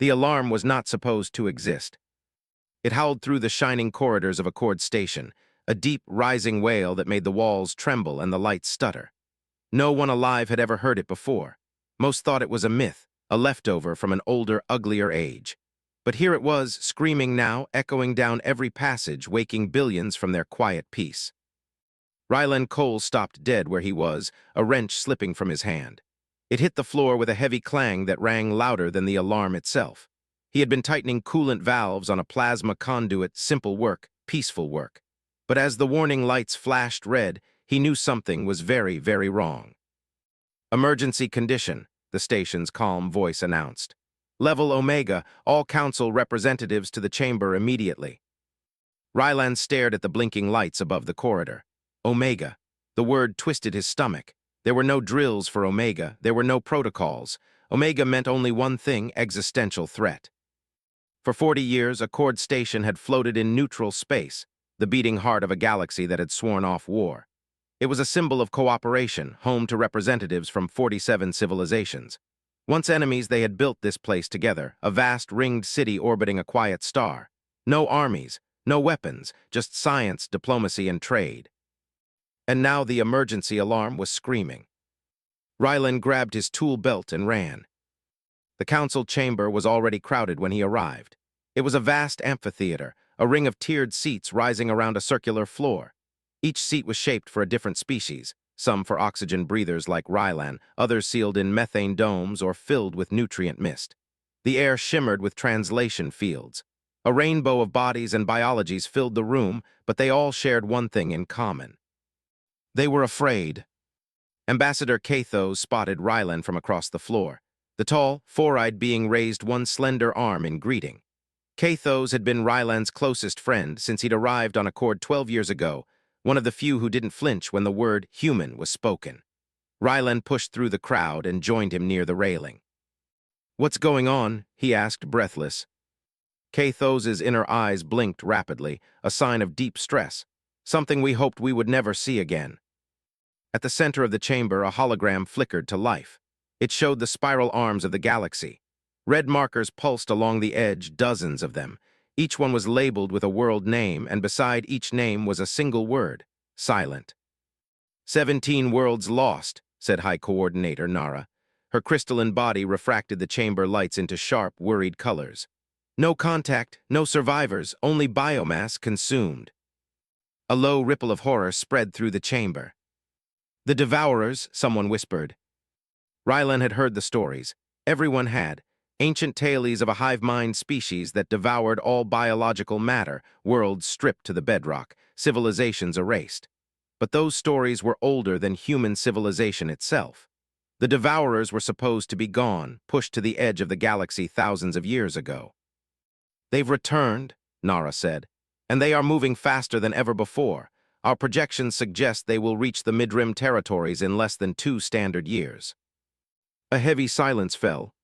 The alarm was not supposed to exist. It howled through the shining corridors of Accord Station, a deep, rising wail that made the walls tremble and the lights stutter. No one alive had ever heard it before. Most thought it was a myth, a leftover from an older, uglier age. But here it was, screaming now, echoing down every passage, waking billions from their quiet peace. Ryland Cole stopped dead where he was, a wrench slipping from his hand. It hit the floor with a heavy clang that rang louder than the alarm itself. He had been tightening coolant valves on a plasma conduit, simple work, peaceful work. But as the warning lights flashed red, he knew something was very, very wrong. "Emergency condition," the station's calm voice announced. "Level Omega, all council representatives to the chamber immediately." Ryland stared at the blinking lights above the corridor. Omega. The word twisted his stomach. There were no drills for Omega. There were no protocols. Omega meant only one thing: existential threat. For 40 years, Accord Station had floated in neutral space, the beating heart of a galaxy that had sworn off war. It was a symbol of cooperation, home to representatives from 47 civilizations. Once enemies, they had built this place together, a vast ringed city orbiting a quiet star. No armies, no weapons, just science, diplomacy, and trade. And now the emergency alarm was screaming. Ryland grabbed his tool belt and ran. The council chamber was already crowded when he arrived. It was a vast amphitheater, a ring of tiered seats rising around a circular floor. Each seat was shaped for a different species, some for oxygen breathers like Ryland, others sealed in methane domes or filled with nutrient mist. The air shimmered with translation fields. A rainbow of bodies and biologies filled the room, but they all shared one thing in common. They were afraid. Ambassador Cathos spotted Ryland from across the floor, the tall, four-eyed being raised one slender arm in greeting. Cathos had been Ryland's closest friend since he'd arrived on Accord 12 years ago, one of the few who didn't flinch when the word human was spoken. Ryland pushed through the crowd and joined him near the railing. "What's going on?" he asked, breathless. Cathos's inner eyes blinked rapidly, a sign of deep stress, something we hoped we would never see again. At the center of the chamber, a hologram flickered to life. It showed the spiral arms of the galaxy. Red markers pulsed along the edge, dozens of them. Each one was labeled with a world name, and beside each name was a single word: silent. 17 worlds lost, said High Coordinator Nara. Her crystalline body refracted the chamber lights into sharp, worried colors. No contact, no survivors, only biomass consumed. A low ripple of horror spread through the chamber. "The Devourers," someone whispered. Ryland had heard the stories. Everyone had. Ancient tales of a hive-mind species that devoured all biological matter, worlds stripped to the bedrock, civilizations erased. But those stories were older than human civilization itself. The Devourers were supposed to be gone, pushed to the edge of the galaxy thousands of years ago. "They've returned," Nara said, "and they are moving faster than ever before. Our projections suggest they will reach the mid-rim territories in less than 2 standard years." A heavy silence fell.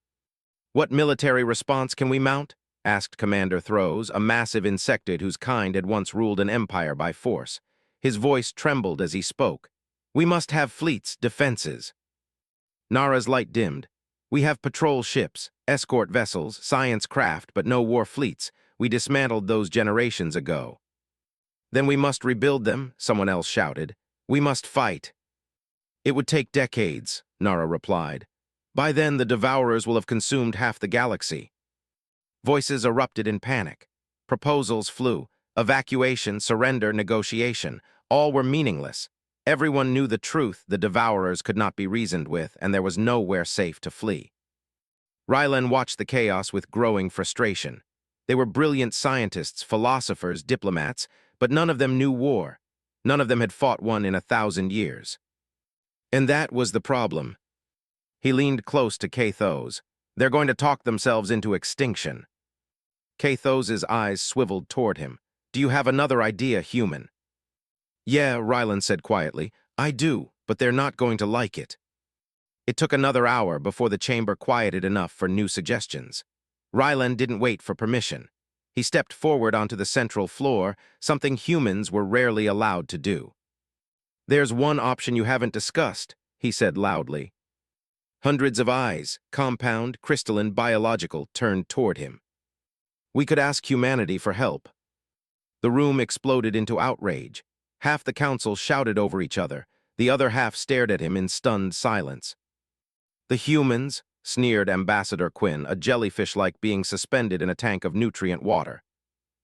"What military response can we mount?" asked Commander Throws, a massive insectoid whose kind had once ruled an empire by force. His voice trembled as he spoke. "We must have fleets, defenses." Nara's light dimmed. "We have patrol ships, escort vessels, science craft, but no war fleets. We dismantled those generations ago." "Then we must rebuild them," someone else shouted. "We must fight." "It would take decades," Nara replied. "By then, the Devourers will have consumed half the galaxy." Voices erupted in panic. Proposals flew. Evacuation, surrender, negotiation. All were meaningless. Everyone knew the truth: the Devourers could not be reasoned with, and there was nowhere safe to flee. Ryland watched the chaos with growing frustration. They were brilliant scientists, philosophers, diplomats, but none of them knew war. None of them had fought one in 1,000 years. And that was the problem. He leaned close to Cathos. "They're going to talk themselves into extinction." Cathos's eyes swiveled toward him. "Do you have another idea, human?" "Yeah," Ryland said quietly. "I do, but they're not going to like it." It took another hour before the chamber quieted enough for new suggestions. Ryland didn't wait for permission. He stepped forward onto the central floor, something humans were rarely allowed to do. "There's one option you haven't discussed," he said loudly. Hundreds of eyes, compound, crystalline, biological, turned toward him. We could ask humanity for help. The room exploded into outrage. Half the council shouted over each other. The other half stared at him in stunned silence. The humans, sneered Ambassador Quinn, a jellyfish-like being suspended in a tank of nutrient water.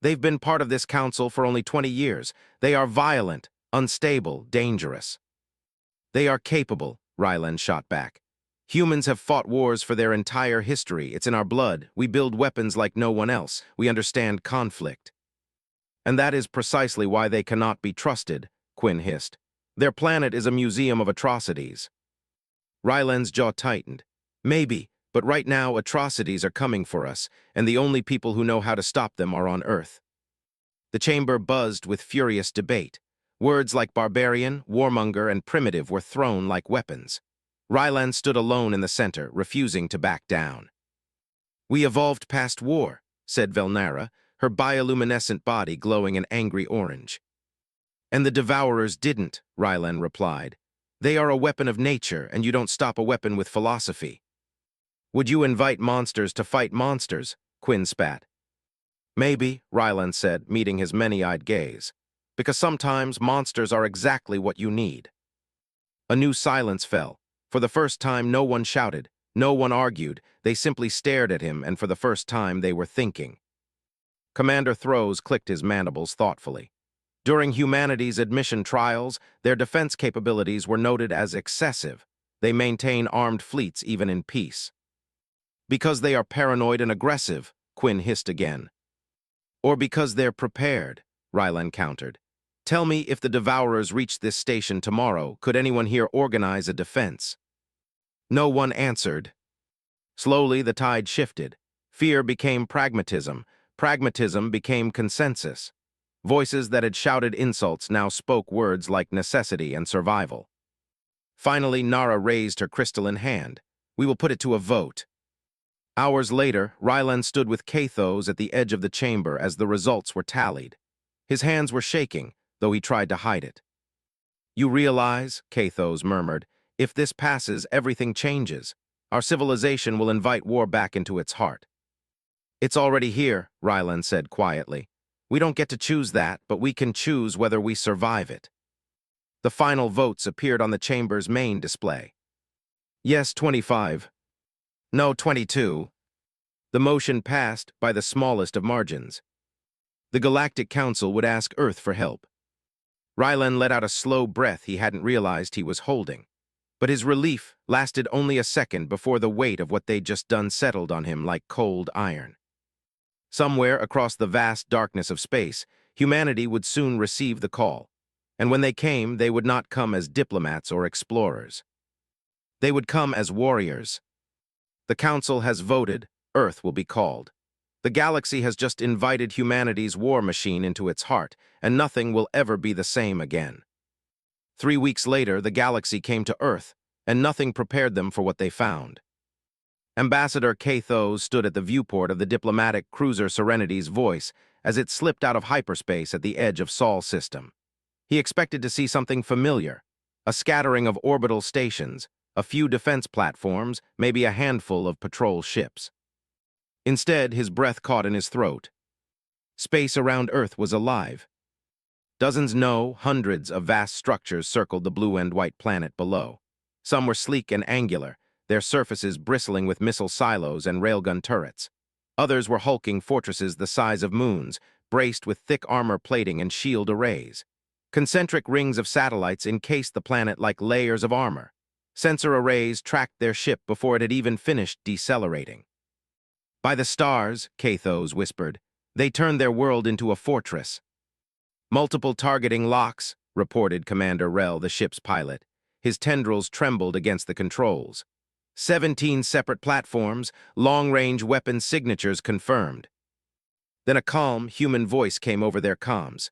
They've been part of this council for only 20 years. They are violent, unstable, dangerous. They are capable, Ryland shot back. Humans have fought wars for their entire history. It's in our blood. We build weapons like no one else. We understand conflict. And that is precisely why they cannot be trusted, Quinn hissed. Their planet is a museum of atrocities. Ryland's jaw tightened. Maybe, but right now atrocities are coming for us, and the only people who know how to stop them are on Earth. The chamber buzzed with furious debate. Words like barbarian, warmonger, and primitive were thrown like weapons. Ryland stood alone in the center, refusing to back down. We evolved past war, said Velnara, her bioluminescent body glowing an angry orange. And the Devourers didn't, Ryland replied. They are a weapon of nature, and you don't stop a weapon with philosophy. Would you invite monsters to fight monsters? Quinn spat. Maybe, Ryland said, meeting his many-eyed gaze. Because sometimes monsters are exactly what you need. A new silence fell. For the first time, no one shouted, no one argued, they simply stared at him, and for the first time they were thinking. Commander Throws clicked his mandibles thoughtfully. During humanity's admission trials, their defense capabilities were noted as excessive. They maintain armed fleets even in peace. Because they are paranoid and aggressive, Quinn hissed again. Or because they're prepared, Ryland countered. Tell me, if the Devourers reached this station tomorrow, could anyone here organize a defense? No one answered. Slowly, the tide shifted. Fear became pragmatism. Pragmatism became consensus. Voices that had shouted insults now spoke words like necessity and survival. Finally, Nara raised her crystalline hand. We will put it to a vote. Hours later, Ryland stood with Kathos at the edge of the chamber as the results were tallied. His hands were shaking, though he tried to hide it. You realize, Kathos murmured, if this passes, everything changes. Our civilization will invite war back into its heart. It's already here, Ryland said quietly. We don't get to choose that, but we can choose whether we survive it. The final votes appeared on the chamber's main display. Yes, 25. No, 22. The motion passed by the smallest of margins. The Galactic Council would ask Earth for help. Ryland let out a slow breath he hadn't realized he was holding. But his relief lasted only a second before the weight of what they'd just done settled on him like cold iron. Somewhere across the vast darkness of space, humanity would soon receive the call. And when they came, they would not come as diplomats or explorers. They would come as warriors. The Council has voted, Earth will be called. The galaxy has just invited humanity's war machine into its heart, and nothing will ever be the same again. 3 weeks later, the galaxy came to Earth, and nothing prepared them for what they found. Ambassador Kathos stood at the viewport of the diplomatic cruiser Serenity's Voice as it slipped out of hyperspace at the edge of Sol system. He expected to see something familiar, a scattering of orbital stations, a few defense platforms, maybe a handful of patrol ships. Instead, his breath caught in his throat. Space around Earth was alive. Dozens, no, hundreds of vast structures circled the blue and white planet below. Some were sleek and angular, their surfaces bristling with missile silos and railgun turrets. Others were hulking fortresses the size of moons, braced with thick armor plating and shield arrays. Concentric rings of satellites encased the planet like layers of armor. Sensor arrays tracked their ship before it had even finished decelerating. By the stars, Kathos whispered, they turned their world into a fortress. Multiple targeting locks, reported Commander Rel, the ship's pilot. His tendrils trembled against the controls. 17 separate platforms, long-range weapon signatures confirmed. Then a calm, human voice came over their comms.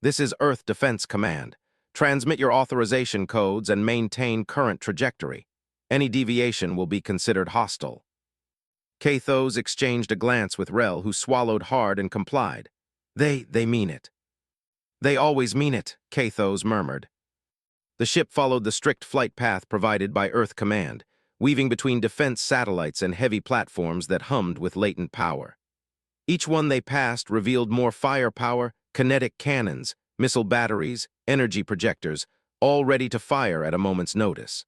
This is Earth Defense Command. Transmit your authorization codes and maintain current trajectory. Any deviation will be considered hostile. Kathos exchanged a glance with Rel, who swallowed hard and complied. They mean it. They always mean it, Kathos murmured. The ship followed the strict flight path provided by Earth Command. weaving between defense satellites and heavy platforms that hummed with latent power. Each one they passed revealed more firepower, kinetic cannons, missile batteries, energy projectors, all ready to fire at a moment's notice.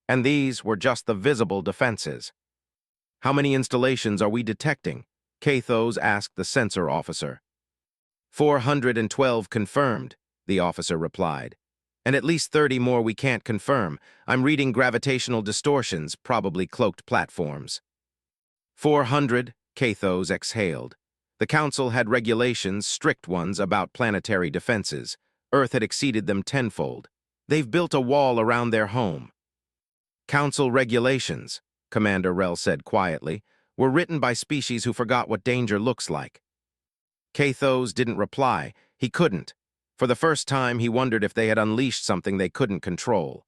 And these were just the visible defenses. "How many installations are we detecting?" Kathos asked the sensor officer. 412 confirmed, the officer replied. "And at least 30 more we can't confirm. I'm reading gravitational distortions, probably cloaked platforms." 400, Kathos exhaled. The Council had regulations, strict ones, about planetary defenses. Earth had exceeded them tenfold. They've built a wall around their home. "Council regulations," Commander Rel said quietly, "were written by species who forgot what danger looks like." Kathos didn't reply. He couldn't. For the first time, he wondered if they had unleashed something they couldn't control.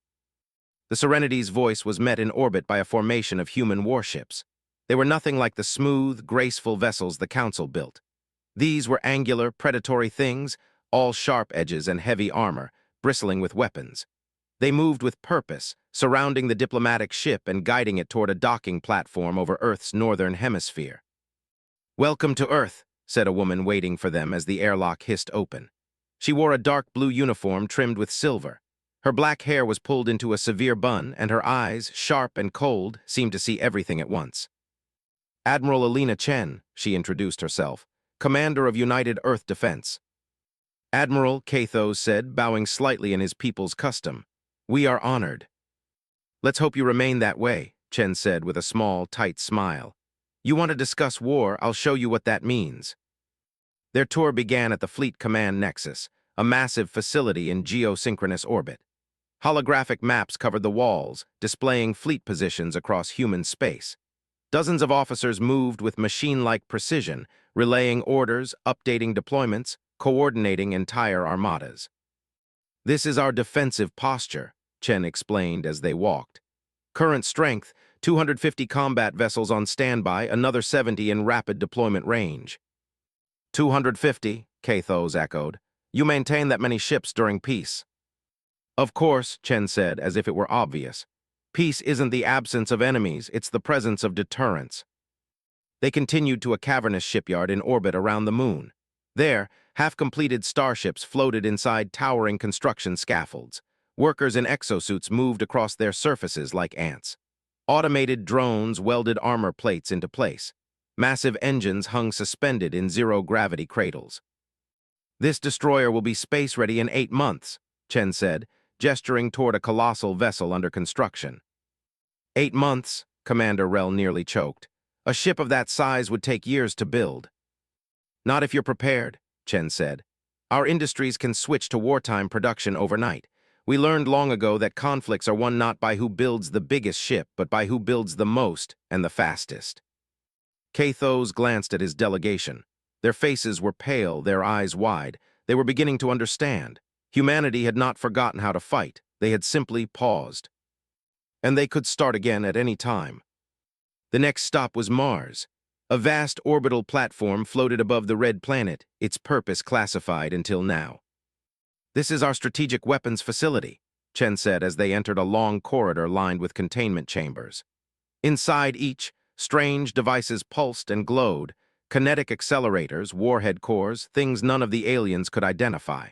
The Serenity's voice was met in orbit by a formation of human warships. They were nothing like the smooth, graceful vessels the Council built. These were angular, predatory things, all sharp edges and heavy armor, bristling with weapons. They moved with purpose, surrounding the diplomatic ship and guiding it toward a docking platform over Earth's northern hemisphere. "Welcome to Earth," said a woman waiting for them as the airlock hissed open. She wore a dark blue uniform trimmed with silver. Her black hair was pulled into a severe bun, and her eyes, sharp and cold, seemed to see everything at once. "Admiral Alina Chen," she introduced herself, "Commander of United Earth Defense." "Admiral," Kathos said, bowing slightly in his people's custom. "We are honored." "Let's hope you remain that way," Chen said with a small, tight smile. "You want to discuss war, I'll show you what that means." Their tour began at the Fleet Command Nexus, a massive facility in geosynchronous orbit. Holographic maps covered the walls, displaying fleet positions across human space. Dozens of officers moved with machine-like precision, relaying orders, updating deployments, coordinating entire armadas. "This is our defensive posture," Chen explained as they walked. "Current strength, 250 combat vessels on standby, another 70 in rapid deployment range." 250, Kathos echoed. "You maintain that many ships during peace." "Of course," Chen said, as if it were obvious. "Peace isn't the absence of enemies, it's the presence of deterrence." They continued to a cavernous shipyard in orbit around the moon. There, half-completed starships floated inside towering construction scaffolds. Workers in exosuits moved across their surfaces like ants. Automated drones welded armor plates into place. Massive engines hung suspended in zero-gravity cradles. "This destroyer will be space-ready in 8 months, Chen said, gesturing toward a colossal vessel under construction. 8 months, Commander Rel nearly choked. "A ship of that size would take years to build." "Not if you're prepared," Chen said. "Our industries can switch to wartime production overnight. We learned long ago that conflicts are won not by who builds the biggest ship, but by who builds the most and the fastest." Kathos glanced at his delegation. Their faces were pale, their eyes wide. They were beginning to understand. Humanity had not forgotten how to fight. They had simply paused. And they could start again at any time. The next stop was Mars. A vast orbital platform floated above the red planet, its purpose classified until now. "This is our strategic weapons facility," Chen said as they entered a long corridor lined with containment chambers. Inside each, strange devices pulsed and glowed, kinetic accelerators, warhead cores, things none of the aliens could identify.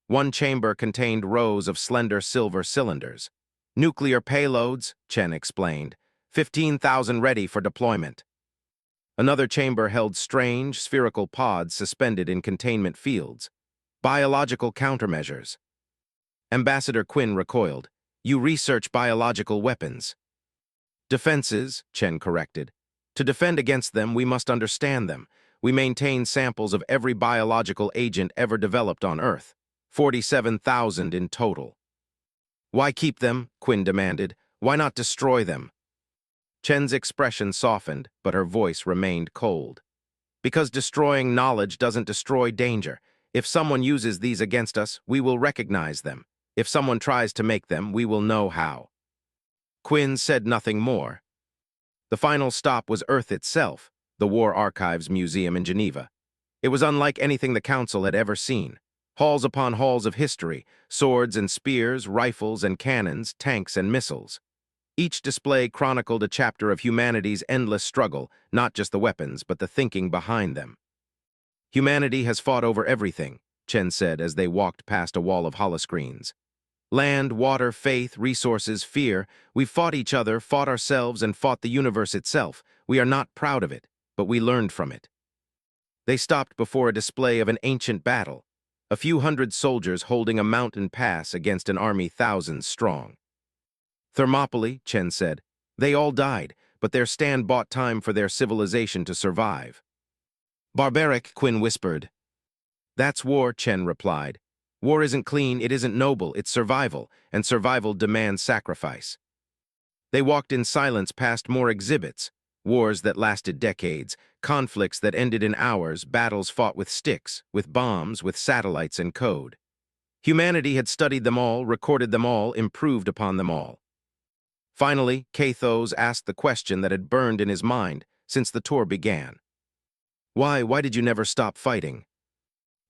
One chamber contained rows of slender silver cylinders. "Nuclear payloads," Chen explained, 15,000 ready for deployment. Another chamber held strange, spherical pods suspended in containment fields. "Biological countermeasures." Ambassador Quinn recoiled. "You research biological weapons." "Defenses," Chen corrected. "To defend against them, we must understand them. We maintain samples of every biological agent ever developed on Earth. 47,000 in total." "Why keep them?" Quinn demanded. "Why not destroy them?" Chen's expression softened, but her voice remained cold. "Because destroying knowledge doesn't destroy danger. If someone uses these against us, we will recognize them. If someone tries to make them, we will know how." Quinn said nothing more. The final stop was Earth itself, the War Archives Museum in Geneva. It was unlike anything the Council had ever seen. Halls upon halls of history, swords and spears, rifles and cannons, tanks and missiles. Each display chronicled a chapter of humanity's endless struggle, not just the weapons, but the thinking behind them. Humanity has fought over everything, Chen said as they walked past a wall of holoscreens. Land, water, faith, resources, fear. We've fought each other, fought ourselves, and fought the universe itself. We are not proud of it, but we learned from it. They stopped before a display of an ancient battle, a few hundred soldiers holding a mountain pass against an army thousands strong. Thermopylae, Chen said. They all died, but their stand bought time for their civilization to survive. Barbaric, Quinn whispered. That's war, Chen replied. War isn't clean, it isn't noble, it's survival, and survival demands sacrifice. They walked in silence past more exhibits, wars that lasted decades, conflicts that ended in hours, battles fought with sticks, with bombs, with satellites and code. Humanity had studied them all, recorded them all, improved upon them all. Finally, Kathos asked the question that had burned in his mind since the tour began. Why did you never stop fighting?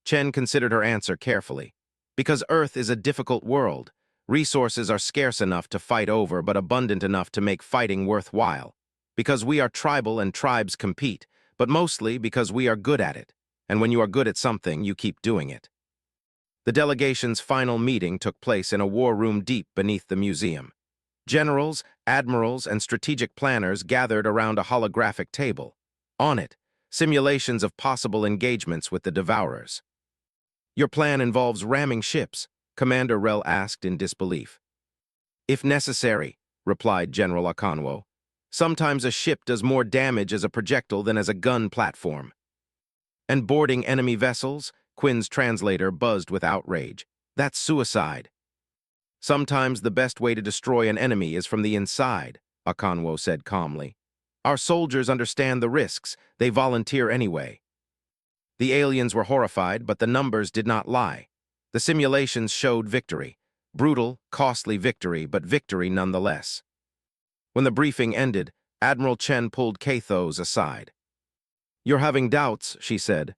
Chen considered her answer carefully. Because Earth is a difficult world. Resources are scarce enough to fight over, but abundant enough to make fighting worthwhile. Because we are tribal and tribes compete, but mostly because we are good at it. And when you are good at something, you keep doing it. The delegation's final meeting took place in a war room deep beneath the museum. Generals, admirals, and strategic planners gathered around a holographic table. On it, simulations of possible engagements with the Devourers. Your plan involves ramming ships, Commander Rel asked in disbelief. If necessary, replied General Akanwo. Sometimes a ship does more damage as a projectile than as a gun platform. And boarding enemy vessels? Quinn's translator buzzed with outrage. That's suicide. Sometimes the best way to destroy an enemy is from the inside, Akanwo said calmly. Our soldiers understand the risks. They volunteer anyway. The aliens were horrified, but the numbers did not lie. The simulations showed victory. Brutal, costly victory, but victory nonetheless. When the briefing ended, Admiral Chen pulled Kathos aside. You're having doubts, she said.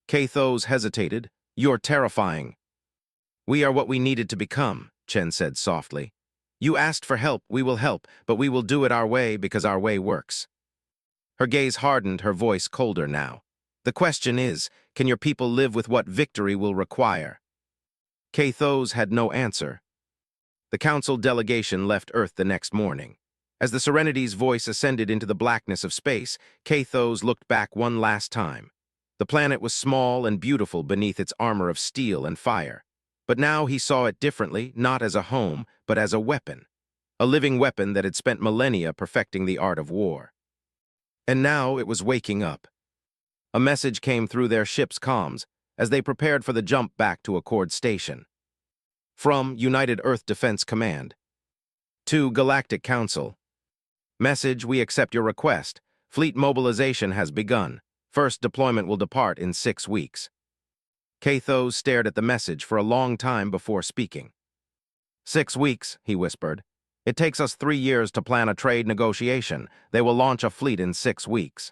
Kathos hesitated. You're terrifying. We are what we needed to become, Chen said softly. You asked for help, we will help, but we will do it our way because our way works. Her gaze hardened, her voice colder now. The question is, can your people live with what victory will require? Kathos had no answer. The council delegation left Earth the next morning. As the Serenity's voice ascended into the blackness of space, Kathos looked back one last time. The planet was small and beautiful beneath its armor of steel and fire. But now he saw it differently, not as a home, but as a weapon. A living weapon that had spent millennia perfecting the art of war. And now it was waking up. A message came through their ship's comms as they prepared for the jump back to Accord Station. From United Earth Defense Command. To Galactic Council. Message, we accept your request. Fleet mobilization has begun. First deployment will depart in 6 weeks. Kathos stared at the message for a long time before speaking. 6 weeks, he whispered. It takes us 3 years to plan a trade negotiation. They will launch a fleet in 6 weeks.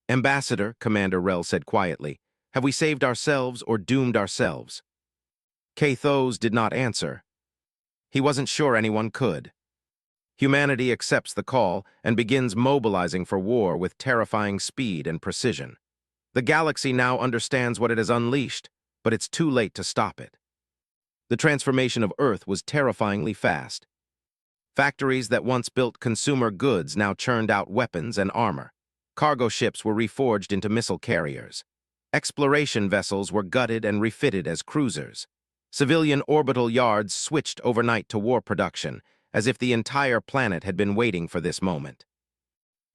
Ambassador, Commander Rel said quietly, have we saved ourselves or doomed ourselves? Kathos did not answer. He wasn't sure anyone could. Humanity accepts the call and begins mobilizing for war with terrifying speed and precision. The galaxy now understands what it has unleashed, but it's too late to stop it. The transformation of Earth was terrifyingly fast. Factories that once built consumer goods now churned out weapons and armor. Cargo ships were reforged into missile carriers. Exploration vessels were gutted and refitted as cruisers. Civilian orbital yards switched overnight to war production, as if the entire planet had been waiting for this moment.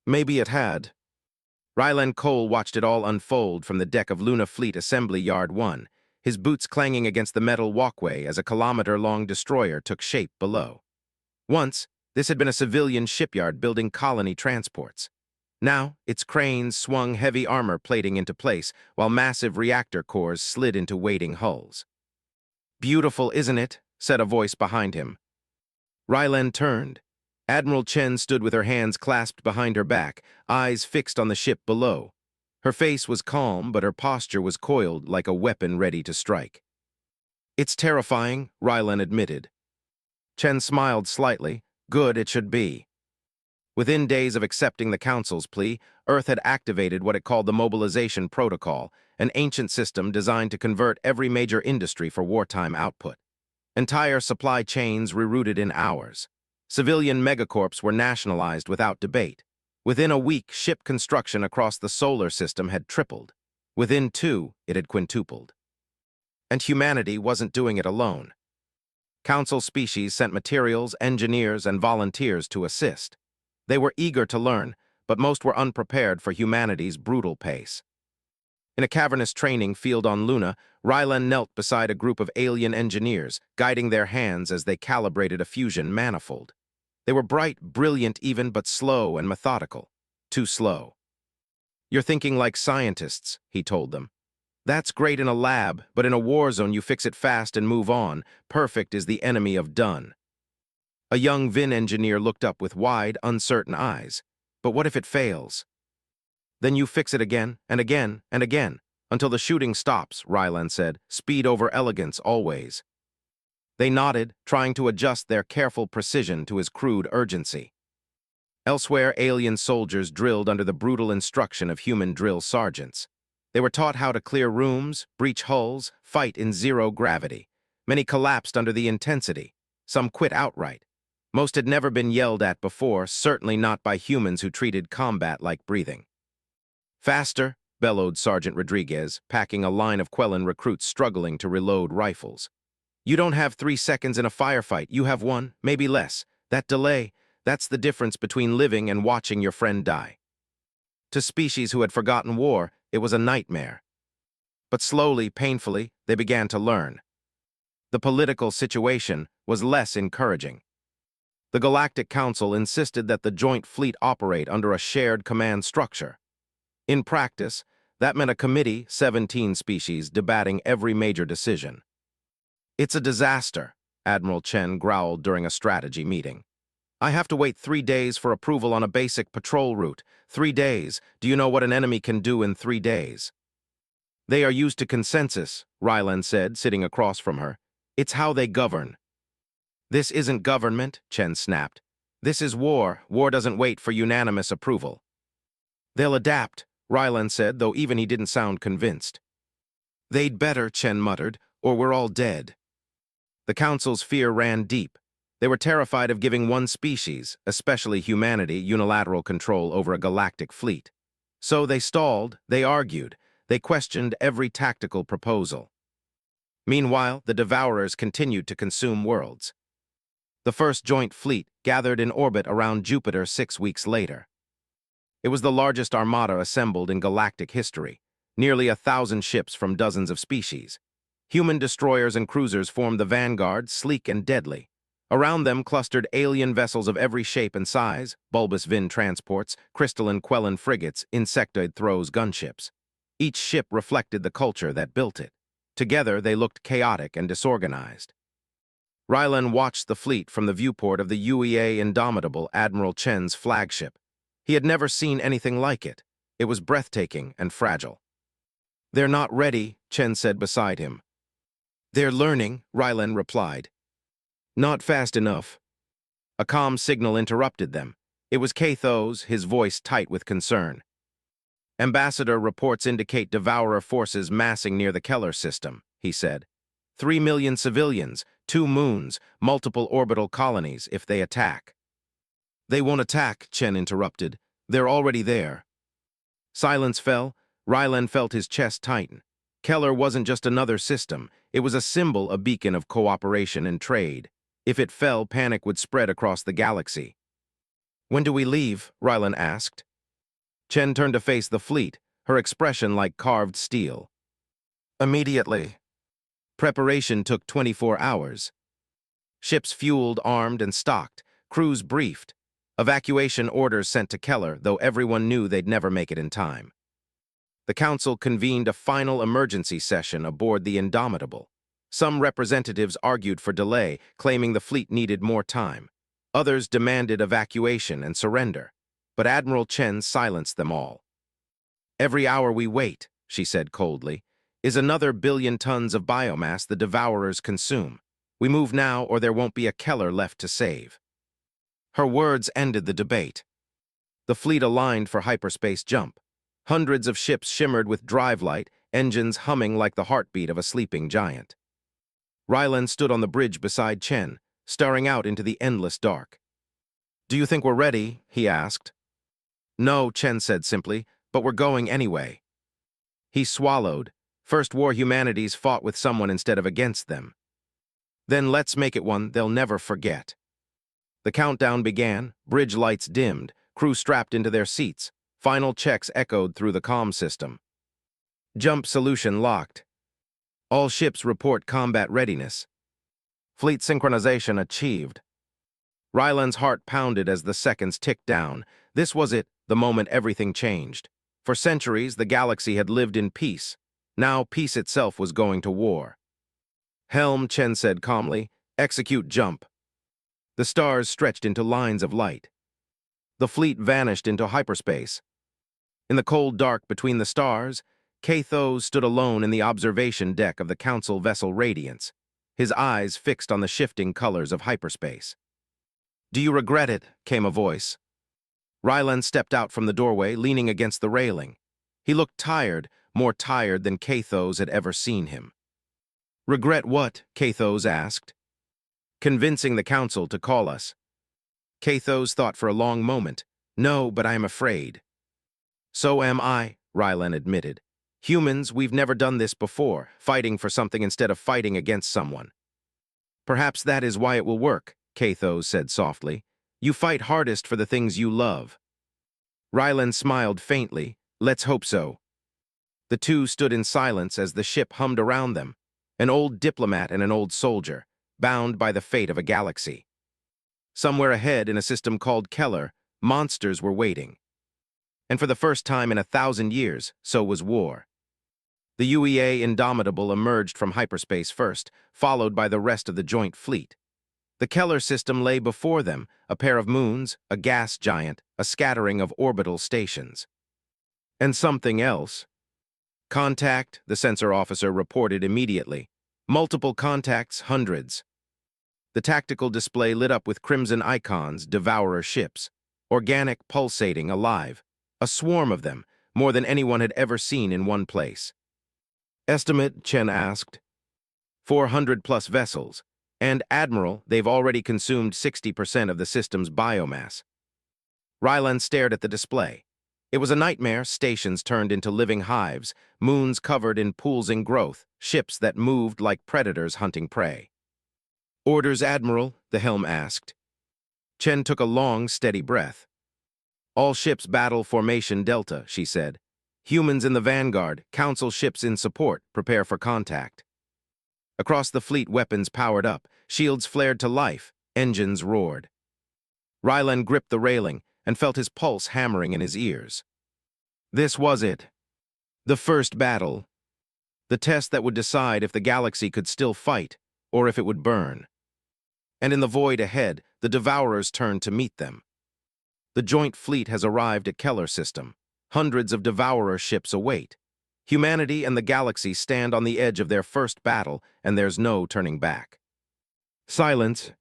Maybe it had. Ryland Cole watched it all unfold from the deck of Luna Fleet Assembly Yard 1, his boots clanging against the metal walkway as a kilometer-long destroyer took shape below. Once, this had been a civilian shipyard building colony transports. Now, its cranes swung heavy armor plating into place, while massive reactor cores slid into waiting hulls. Beautiful, isn't it? Said a voice behind him. Ryland turned. Admiral Chen stood with her hands clasped behind her back, eyes fixed on the ship below. Her face was calm, but her posture was coiled like a weapon ready to strike. It's terrifying, Ryland admitted. Chen smiled slightly, Good it should be. Within days of accepting the Council's plea, Earth had activated what it called the Mobilization Protocol, an ancient system designed to convert every major industry for wartime output. Entire supply chains rerouted in hours. Civilian megacorps were nationalized without debate. Within a week, ship construction across the solar system had tripled. Within 2, it had quintupled. And humanity wasn't doing it alone. Council species sent materials, engineers, and volunteers to assist. They were eager to learn, but most were unprepared for humanity's brutal pace. In a cavernous training field on Luna, Rylan knelt beside a group of alien engineers, guiding their hands as they calibrated a fusion manifold. They were bright, brilliant even, but slow and methodical. Too slow. "You're thinking like scientists," he told them. "That's great in a lab, but in a war zone you fix it fast and move on. Perfect is the enemy of done." A young Vin engineer looked up with wide, uncertain eyes. "But what if it fails?" "Then you fix it again, and again, and again, until the shooting stops," Rylan said. "Speed over elegance, always." They nodded, trying to adjust their careful precision to his crude urgency. Elsewhere, alien soldiers drilled under the brutal instruction of human drill sergeants. They were taught how to clear rooms, breach hulls, fight in zero gravity. Many collapsed under the intensity. Some quit outright. Most had never been yelled at before, certainly not by humans who treated combat like breathing. "Faster," bellowed Sergeant Rodriguez, packing a line of Quellan recruits struggling to reload rifles. "You don't have 3 seconds in a firefight. You have 1, maybe less. That delay, that's the difference between living and watching your friend die." To species who had forgotten war, it was a nightmare. But slowly, painfully, they began to learn. The political situation was less encouraging. The Galactic Council insisted that the joint fleet operate under a shared command structure. In practice, that meant a committee, 17 species, debating every major decision. "It's a disaster," Admiral Chen growled during a strategy meeting. "I have to wait 3 days for approval on a basic patrol route. 3 days. Do you know what an enemy can do in 3 days?" "They are used to consensus," Rylan said, sitting across from her. "It's how they govern." "This isn't government," Chen snapped. "This is war. War doesn't wait for unanimous approval." "They'll adapt," Rylan said, though even he didn't sound convinced. "They'd better," Chen muttered, "or we're all dead." The Council's fear ran deep. They were terrified of giving one species, especially humanity, unilateral control over a galactic fleet. So they stalled, they argued, they questioned every tactical proposal. Meanwhile, the Devourers continued to consume worlds. The first joint fleet gathered in orbit around Jupiter 6 weeks later. It was the largest armada assembled in galactic history, nearly 1,000 ships from dozens of species. Human destroyers and cruisers formed the vanguard, sleek and deadly. Around them clustered alien vessels of every shape and size, bulbous Vin transports, crystalline Quellan frigates, insectoid throws gunships. Each ship reflected the culture that built it. Together, they looked chaotic and disorganized. Rylan watched the fleet from the viewport of the UEA Indomitable, Admiral Chen's flagship. He had never seen anything like it. It was breathtaking and fragile. "They're not ready," Chen said beside him. "They're learning," Rylan replied. "Not fast enough." A comm signal interrupted them. It was Cathos, his voice tight with concern. "Ambassador reports indicate Devourer forces massing near the Keller system," he said. 3 million civilians, 2 moons, multiple orbital colonies if they attack." "They won't attack," Chen interrupted. "They're already there." Silence fell. Rylan felt his chest tighten. Keller wasn't just another system. It was a symbol, a beacon of cooperation and trade. If it fell, panic would spread across the galaxy. "When do we leave?" Rylan asked. Chen turned to face the fleet, her expression like carved steel. "Immediately." Preparation took 24 hours. Ships fueled, armed, and stocked. Crews briefed. Evacuation orders sent to Keller, though everyone knew they'd never make it in time. The Council convened a final emergency session aboard the Indomitable. Some representatives argued for delay, claiming the fleet needed more time. Others demanded evacuation and surrender, but Admiral Chen silenced them all. "Every hour we wait," she said coldly, "is another billion tons of biomass the Devourers consume. We move now or there won't be a Keller left to save." Her words ended the debate. The fleet aligned for hyperspace jump. Hundreds of ships shimmered with drive light, engines humming like the heartbeat of a sleeping giant. Ryland stood on the bridge beside Chen, staring out into the endless dark. "Do you think we're ready?" he asked. "No," Chen said simply, "but we're going anyway." He swallowed. First war humanity's fought with someone instead of against them. Then let's make it one they'll never forget. The countdown began, bridge lights dimmed, crew strapped into their seats. Final checks echoed through the comm system. Jump solution locked. All ships report combat readiness. Fleet synchronization achieved. Ryland's heart pounded as the seconds ticked down. This was it, the moment everything changed. For centuries, the galaxy had lived in peace. Now peace itself was going to war. "Helm," Chen said calmly. "Execute jump." The stars stretched into lines of light. The fleet vanished into hyperspace. In the cold dark between the stars, Hfy stood alone in the observation deck of the Council vessel Radiance, his eyes fixed on the shifting colors of hyperspace. "Do you regret it?" came a voice. Ryland stepped out from the doorway, leaning against the railing. He looked tired, more tired than Hfy's had ever seen him. "Regret what?" Hfy asked. "Convincing the Council to call us." Hfy thought for a long moment. "No, but I am afraid." "So am I," Ryland admitted. "Humans, we've never done this before, fighting for something instead of fighting against someone." "Perhaps that is why it will work," Hfy said softly. "You fight hardest for the things you love." Ryland smiled faintly. "Let's hope so." The two stood in silence as the ship hummed around them, an old diplomat and an old soldier, bound by the fate of a galaxy. Somewhere ahead, in a system called Keller, monsters were waiting. And for the first time in 1,000 years, so was war. The UEA Indomitable emerged from hyperspace first, followed by the rest of the joint fleet. The Keller system lay before them, a pair of moons, a gas giant, a scattering of orbital stations. And something else. "Contact," the sensor officer reported immediately. "Multiple contacts, hundreds." The tactical display lit up with crimson icons, devourer ships, organic, pulsating, alive. A swarm of them, more than anyone had ever seen in one place. "Estimate?" Chen asked. 400+ vessels. And, Admiral, they've already consumed 60% of the system's biomass. Ryland stared at the display. It was a nightmare, stations turned into living hives, moons covered in pools in growth, ships that moved like predators hunting prey. "Orders, Admiral?" the helm asked. Chen took a long, steady breath. "All ships battle formation Delta," she said. "Humans in the vanguard, Council ships in support, prepare for contact." Across the fleet, weapons powered up, shields flared to life, engines roared. Ryland gripped the railing and felt his pulse hammering in his ears. This was it. The first battle. The test that would decide if the galaxy could still fight, or if it would burn. And in the void ahead, the Devourers turned to meet them. The joint fleet has arrived at Keller system. Hundreds of Devourer ships await. Humanity and the galaxy stand on the edge of their first battle, and there's no turning back. Silence.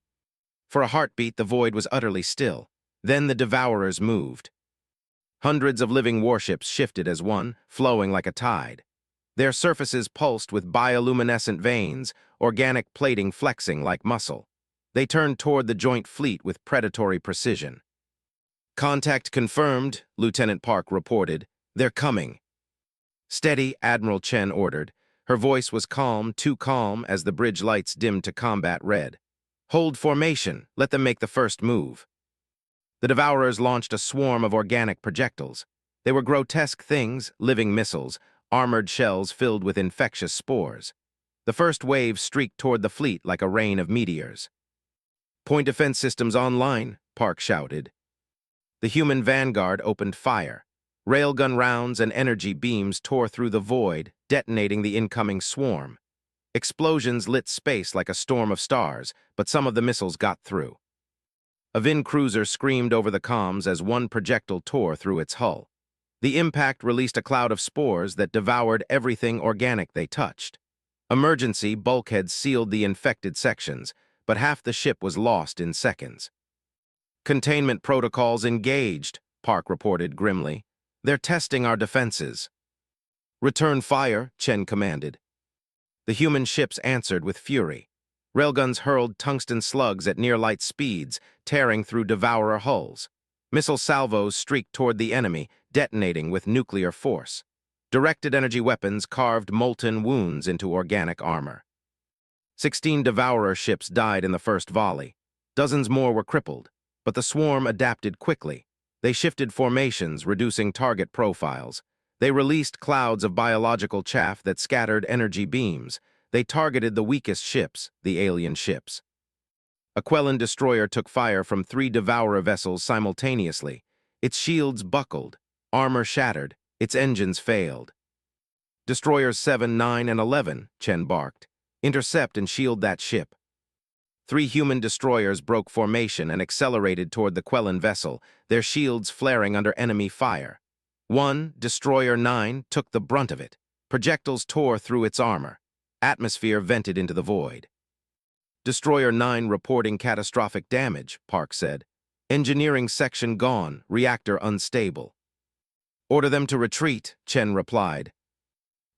For a heartbeat, the void was utterly still. Then the Devourers moved. Hundreds of living warships shifted as one, flowing like a tide. Their surfaces pulsed with bioluminescent veins, organic plating flexing like muscle. They turned toward the joint fleet with predatory precision. "Contact confirmed," Lieutenant Park reported. "They're coming." "Steady," Admiral Chen ordered. Her voice was calm, too calm as the bridge lights dimmed to combat red. "Hold formation. Let them make the first move." The Devourers launched a swarm of organic projectiles. They were grotesque things, living missiles, armored shells filled with infectious spores. The first wave streaked toward the fleet like a rain of meteors. "Point defense systems online," Park shouted. The human vanguard opened fire. Railgun rounds and energy beams tore through the void, detonating the incoming swarm. Explosions lit space like a storm of stars, but some of the missiles got through. A Vin cruiser screamed over the comms as one projectile tore through its hull. The impact released a cloud of spores that devoured everything organic they touched. Emergency bulkheads sealed the infected sections, but half the ship was lost in seconds. Containment protocols engaged, Park reported grimly. They're testing our defenses. Return fire, Chen commanded. The human ships answered with fury. Railguns hurled tungsten slugs at near-light speeds, tearing through devourer hulls. Missile salvos streaked toward the enemy, detonating with nuclear force. Directed energy weapons carved molten wounds into organic armor. 16 devourer ships died in the first volley. Dozens more were crippled, but the swarm adapted quickly. They shifted formations, reducing target profiles. They released clouds of biological chaff that scattered energy beams. They targeted the weakest ships, the alien ships. A Quellan destroyer took fire from 3 devourer vessels simultaneously. Its shields buckled, armor shattered, its engines failed. Destroyers 7, 9, and 11, Chen barked. Intercept and shield that ship. 3 human destroyers broke formation and accelerated toward the Quellan vessel, their shields flaring under enemy fire. 1, Destroyer 9, took the brunt of it. Projectiles tore through its armor. Atmosphere vented into the void. Destroyer 9 reporting catastrophic damage, Park said. Engineering section gone, reactor unstable. Order them to retreat, Chen replied.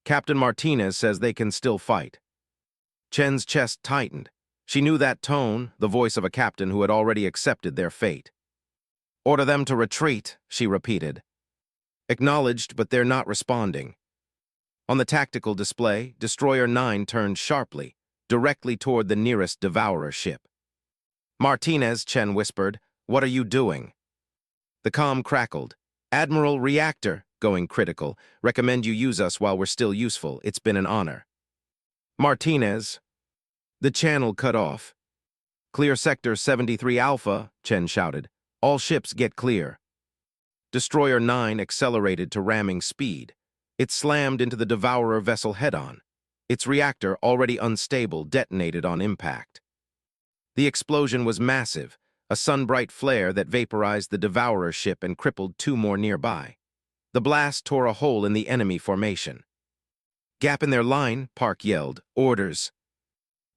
Captain Martinez says they can still fight. Chen's chest tightened. She knew that tone, the voice of a captain who had already accepted their fate. Order them to retreat, she repeated. Acknowledged, but they're not responding. On the tactical display, Destroyer 9 turned sharply, directly toward the nearest devourer ship. Martinez, Chen whispered, what are you doing? The comm crackled. Admiral Reactor, going critical. Recommend you use us while we're still useful. It's been an honor. Martinez. The channel cut off. Clear Sector 73 Alpha, Chen shouted. All ships get clear. Destroyer 9 accelerated to ramming speed. It slammed into the devourer vessel head-on. Its reactor, already unstable, detonated on impact. The explosion was massive, a sun-bright flare that vaporized the devourer ship and crippled 2 more nearby. The blast tore a hole in the enemy formation. Gap in their line, Park yelled. Orders.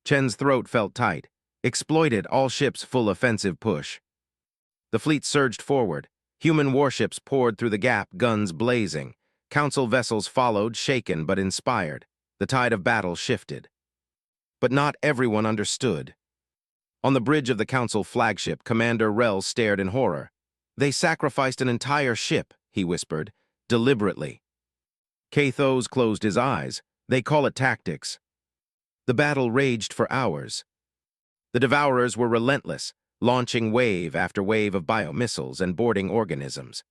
Chen's throat felt tight. Exploited, all ships full offensive push. The fleet surged forward. Human warships poured through the gap, guns blazing. Council vessels followed, shaken but inspired. The tide of battle shifted. But not everyone understood. On the bridge of the Council flagship, Commander Rel stared in horror. They sacrificed an entire ship, he whispered, deliberately. Kathos closed his eyes. They call it tactics. The battle raged for hours. The Devourers were relentless, launching wave after wave of biomissiles and boarding organisms.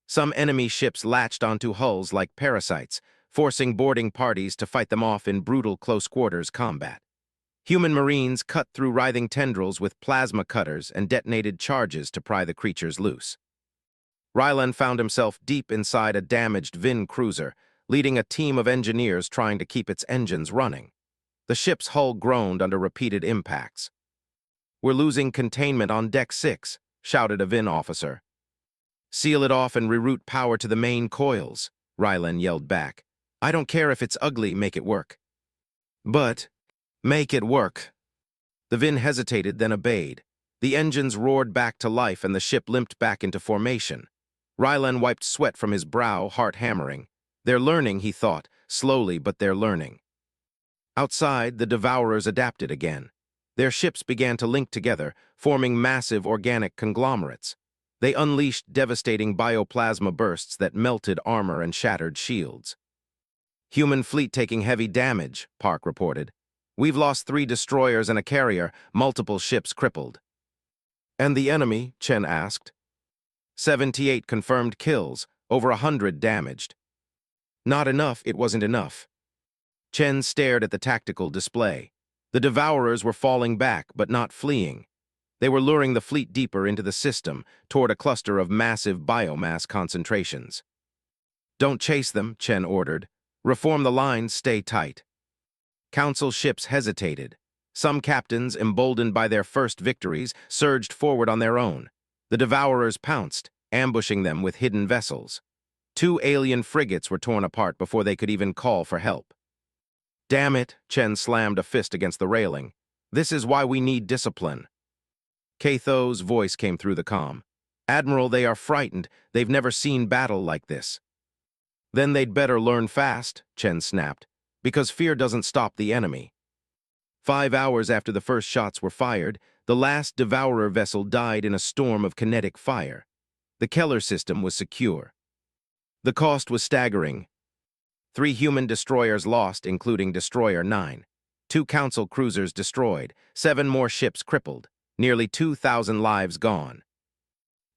Some enemy ships latched onto hulls like parasites, forcing boarding parties to fight them off in brutal close-quarters combat. Human marines cut through writhing tendrils with plasma cutters and detonated charges to pry the creatures loose. Rylan found himself deep inside a damaged Vin cruiser, leading a team of engineers trying to keep its engines running. The ship's hull groaned under repeated impacts. We're losing containment on Deck 6, shouted a Vin officer. Seal it off and reroute power to the main coils, Rylan yelled back. I don't care if it's ugly, make it work. But, make it work. The Vin hesitated, then obeyed. The engines roared back to life and the ship limped back into formation. Rylan wiped sweat from his brow, heart hammering. They're learning, he thought, slowly, but they're learning. Outside, the Devourers adapted again. Their ships began to link together, forming massive organic conglomerates. They unleashed devastating bioplasma bursts that melted armor and shattered shields. Human fleet taking heavy damage, Park reported. We've lost 3 destroyers and a carrier, multiple ships crippled. And the enemy, Chen asked. 78 confirmed kills, over 100 damaged. Not enough, it wasn't enough. Chen stared at the tactical display. The Devourers were falling back, but not fleeing. They were luring the fleet deeper into the system, toward a cluster of massive biomass concentrations. Don't chase them, Chen ordered. Reform the lines, stay tight. Council ships hesitated. Some captains, emboldened by their first victories, surged forward on their own. The Devourers pounced, ambushing them with hidden vessels. 2 alien frigates were torn apart before they could even call for help. Damn it, Chen slammed a fist against the railing. This is why we need discipline. Catho's voice came through the comm. Admiral, they are frightened. They've never seen battle like this. Then they'd better learn fast, Chen snapped, because fear doesn't stop the enemy. 5 hours after the first shots were fired, the last Devourer vessel died in a storm of kinetic fire. The Keller system was secure. The cost was staggering. 3 human destroyers lost, including Destroyer 9. 2 Council cruisers destroyed, 7 more ships crippled, nearly 2,000 lives gone.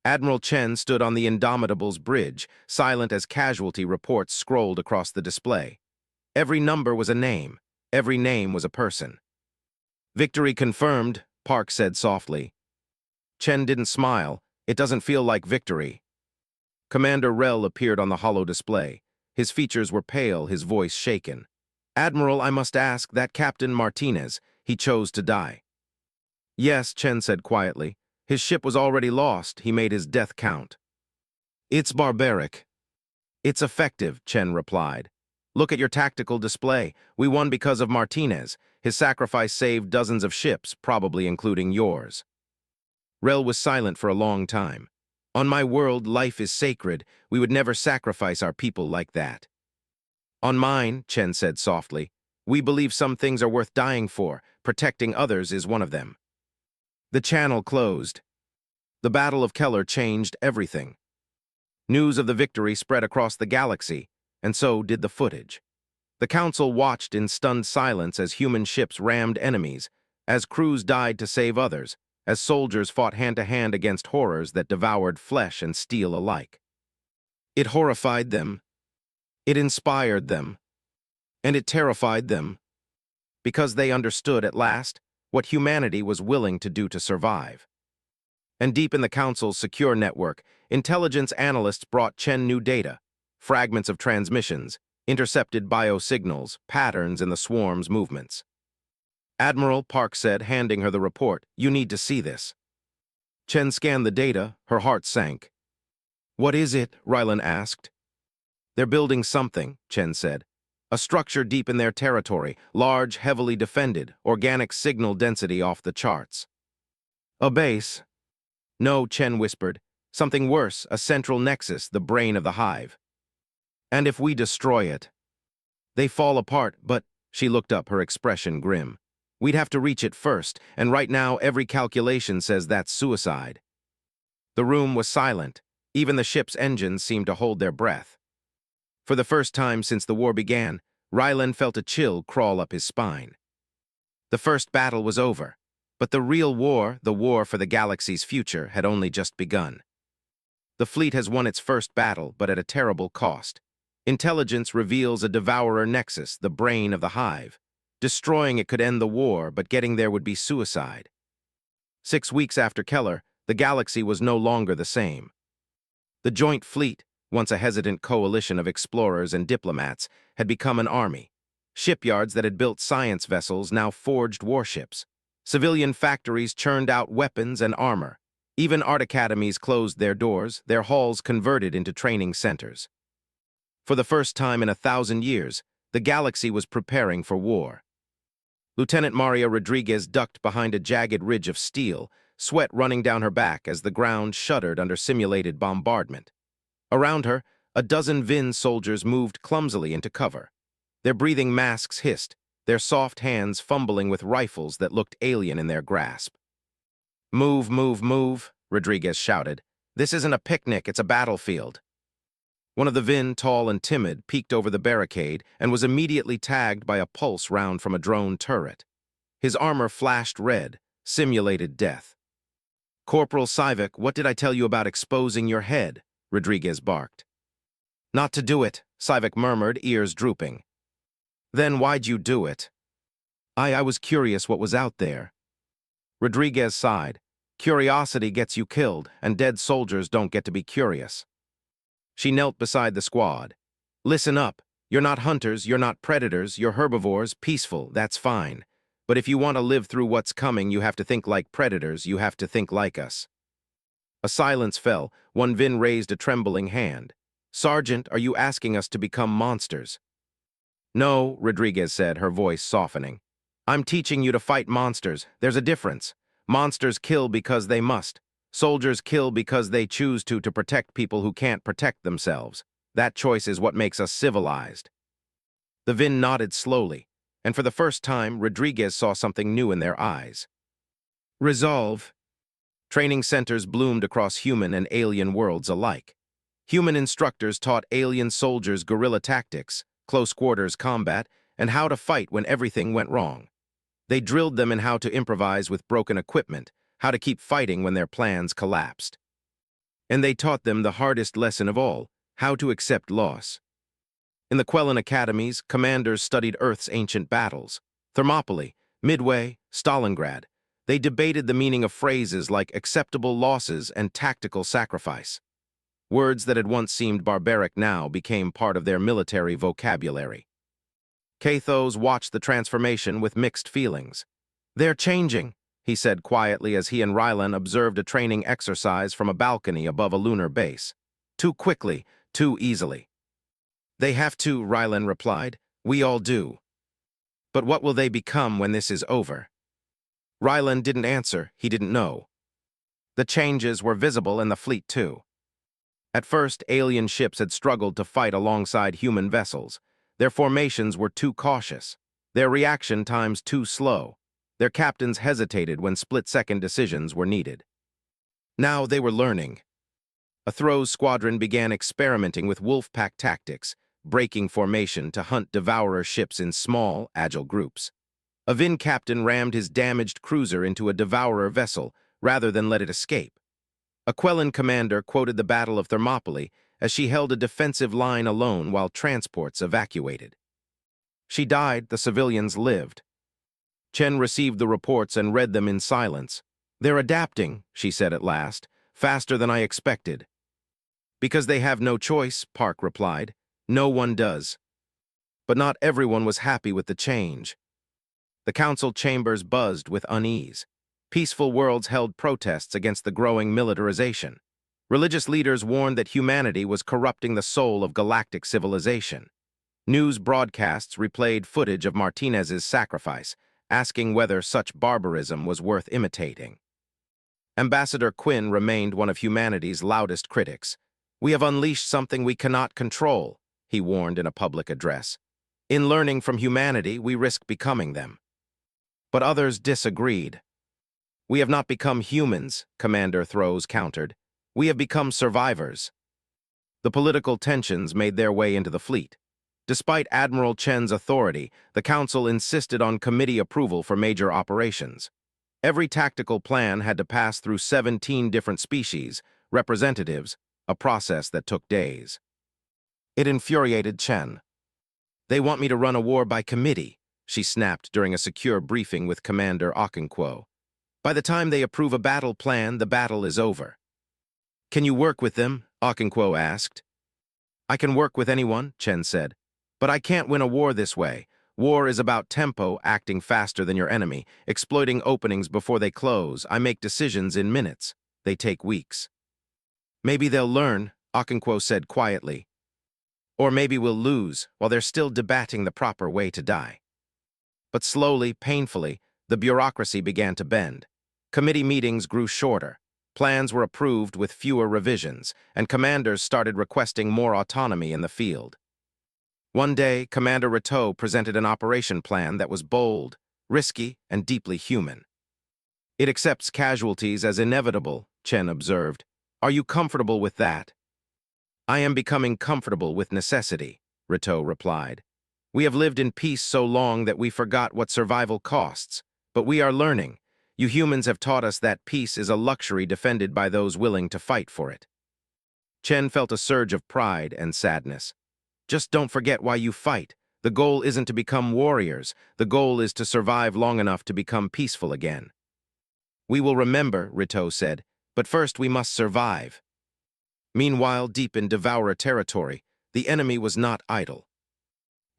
Admiral Chen stood on the Indomitable's bridge, silent as casualty reports scrolled across the display. Every number was a name. Every name was a person. Victory confirmed, Park said softly. Chen didn't smile. It doesn't feel like victory. Commander Rel appeared on the holo display. His features were pale, his voice shaken. Admiral, I must ask, that Captain Martinez, he chose to die. Yes, Chen said quietly. His ship was already lost. He made his death count. It's barbaric. It's effective, Chen replied. Look at your tactical display. We won because of Martinez. His sacrifice saved dozens of ships, probably including yours. Rel was silent for a long time. On my world, life is sacred. We would never sacrifice our people like that. On mine, Chen said softly, we believe some things are worth dying for. Protecting others is one of them. The channel closed. The Battle of Keller changed everything. News of the victory spread across the galaxy, and so did the footage. The Council watched in stunned silence as human ships rammed enemies, as crews died to save others, as soldiers fought hand-to-hand against horrors that devoured flesh and steel alike. It horrified them. It inspired them. And it terrified them. Because they understood at last what humanity was willing to do to survive. And deep in the Council's secure network, intelligence analysts brought Chen new data, fragments of transmissions, intercepted biosignals, patterns in the swarm's movements. Admiral, Park said, handing her the report, you need to see this. Chen scanned the data, her heart sank. What is it? Rylan asked. They're building something, Chen said. A structure deep in their territory, large, heavily defended, organic signal density off the charts. A base? No, Chen whispered. Something worse, a central nexus, the brain of the hive. And if we destroy it? They fall apart, but, she looked up, her expression grim. We'd have to reach it first, and right now every calculation says that's suicide. The room was silent. Even the ship's engines seemed to hold their breath. For the first time since the war began, Rylan felt a chill crawl up his spine. The first battle was over, but the real war, the war for the galaxy's future, had only just begun. The fleet has won its first battle, but at a terrible cost. Intelligence reveals a devourer nexus, the brain of the hive. Destroying it could end the war, but getting there would be suicide. 6 weeks after Keller, the galaxy was no longer the same. The Joint Fleet, once a hesitant coalition of explorers and diplomats, had become an army. Shipyards that had built science vessels now forged warships. Civilian factories churned out weapons and armor. Even art academies closed their doors, their halls converted into training centers. For the first time in 1,000 years, the galaxy was preparing for war. Lieutenant Maria Rodriguez ducked behind a jagged ridge of steel, sweat running down her back as the ground shuddered under simulated bombardment. Around her, a dozen Vin soldiers moved clumsily into cover. Their breathing masks hissed, their soft hands fumbling with rifles that looked alien in their grasp. Move, move, move, Rodriguez shouted. This isn't a picnic, it's a battlefield. One of the Vin, tall and timid, peeked over the barricade and was immediately tagged by a pulse round from a drone turret. His armor flashed red, simulated death. Corporal Sivik, what did I tell you about exposing your head? Rodriguez barked. Not to do it, Sivik murmured, ears drooping. Then why'd you do it? I was curious what was out there. Rodriguez sighed. Curiosity gets you killed, and dead soldiers don't get to be curious. She knelt beside the squad. Listen up. You're not hunters, you're not predators, you're herbivores, peaceful, that's fine. But if you want to live through what's coming, you have to think like predators, you have to think like us. A silence fell. One Vin raised a trembling hand. Sergeant, are you asking us to become monsters? No, Rodriguez said, her voice softening. I'm teaching you to fight monsters. There's a difference. Monsters kill because they must. Soldiers kill because they choose to protect people who can't protect themselves. That choice is what makes us civilized. The Vin nodded slowly, and for the first time, Rodriguez saw something new in their eyes. Resolve. Training centers bloomed across human and alien worlds alike. Human instructors taught alien soldiers guerrilla tactics, close-quarters combat, and how to fight when everything went wrong. They drilled them in how to improvise with broken equipment, how to keep fighting when their plans collapsed. And they taught them the hardest lesson of all, how to accept loss. In the Quellan academies, commanders studied Earth's ancient battles. Thermopylae, Midway, Stalingrad. They debated the meaning of phrases like acceptable losses and tactical sacrifice. Words that had once seemed barbaric now became part of their military vocabulary. Cathos watched the transformation with mixed feelings. "They're changing," he said quietly as he and Rylan observed a training exercise from a balcony above a lunar base. "Too quickly, too easily." "They have to," Rylan replied. "We all do." "But what will they become when this is over?" Rylan didn't answer. He didn't know. The changes were visible in the fleet too. At first, alien ships had struggled to fight alongside human vessels. Their formations were too cautious. Their reaction times too slow. Their captains hesitated when split-second decisions were needed. Now they were learning. A Throws squadron began experimenting with wolf-pack tactics, breaking formation to hunt devourer ships in small, agile groups. A Vin captain rammed his damaged cruiser into a devourer vessel rather than let it escape. A Quellan commander quoted the Battle of Thermopylae as she held a defensive line alone while transports evacuated. She died, the civilians lived. Chen received the reports and read them in silence. "They're adapting," she said at last, "faster than I expected." "Because they have no choice," Park replied. "No one does." But not everyone was happy with the change. The council chambers buzzed with unease. Peaceful worlds held protests against the growing militarization. Religious leaders warned that humanity was corrupting the soul of galactic civilization. News broadcasts replayed footage of Martinez's sacrifice, asking whether such barbarism was worth imitating. Ambassador Quinn remained one of humanity's loudest critics. "We have unleashed something we cannot control," he warned in a public address. "In learning from humanity, we risk becoming them." But others disagreed. "We have not become humans," Commander Throws countered. "We have become survivors." The political tensions made their way into the fleet. Despite Admiral Chen's authority, the Council insisted on committee approval for major operations. Every tactical plan had to pass through 17 different species, representatives, a process that took days. It infuriated Chen. "They want me to run a war by committee," she snapped during a secure briefing with Commander Okonkwo. "By the time they approve a battle plan, the battle is over." "Can you work with them?" Okonkwo asked. "I can work with anyone," Chen said. "But I can't win a war this way. War is about tempo, acting faster than your enemy, exploiting openings before they close. I make decisions in minutes. They take weeks." "Maybe they'll learn," Okonkwo said quietly. "Or maybe we'll lose while they're still debating the proper way to die." But slowly, painfully, the bureaucracy began to bend. Committee meetings grew shorter. Plans were approved with fewer revisions, and commanders started requesting more autonomy in the field. One day, Commander Rateau presented an operation plan that was bold, risky, and deeply human. "It accepts casualties as inevitable," Chen observed. "Are you comfortable with that?" "I am becoming comfortable with necessity," Rateau replied. "We have lived in peace so long that we forgot what survival costs. But we are learning. You humans have taught us that peace is a luxury defended by those willing to fight for it." Chen felt a surge of pride and sadness. "Just don't forget why you fight. The goal isn't to become warriors. The goal is to survive long enough to become peaceful again." "We will remember," Rateau said, "but first we must survive." Meanwhile, deep in Devourer territory, the enemy was not idle.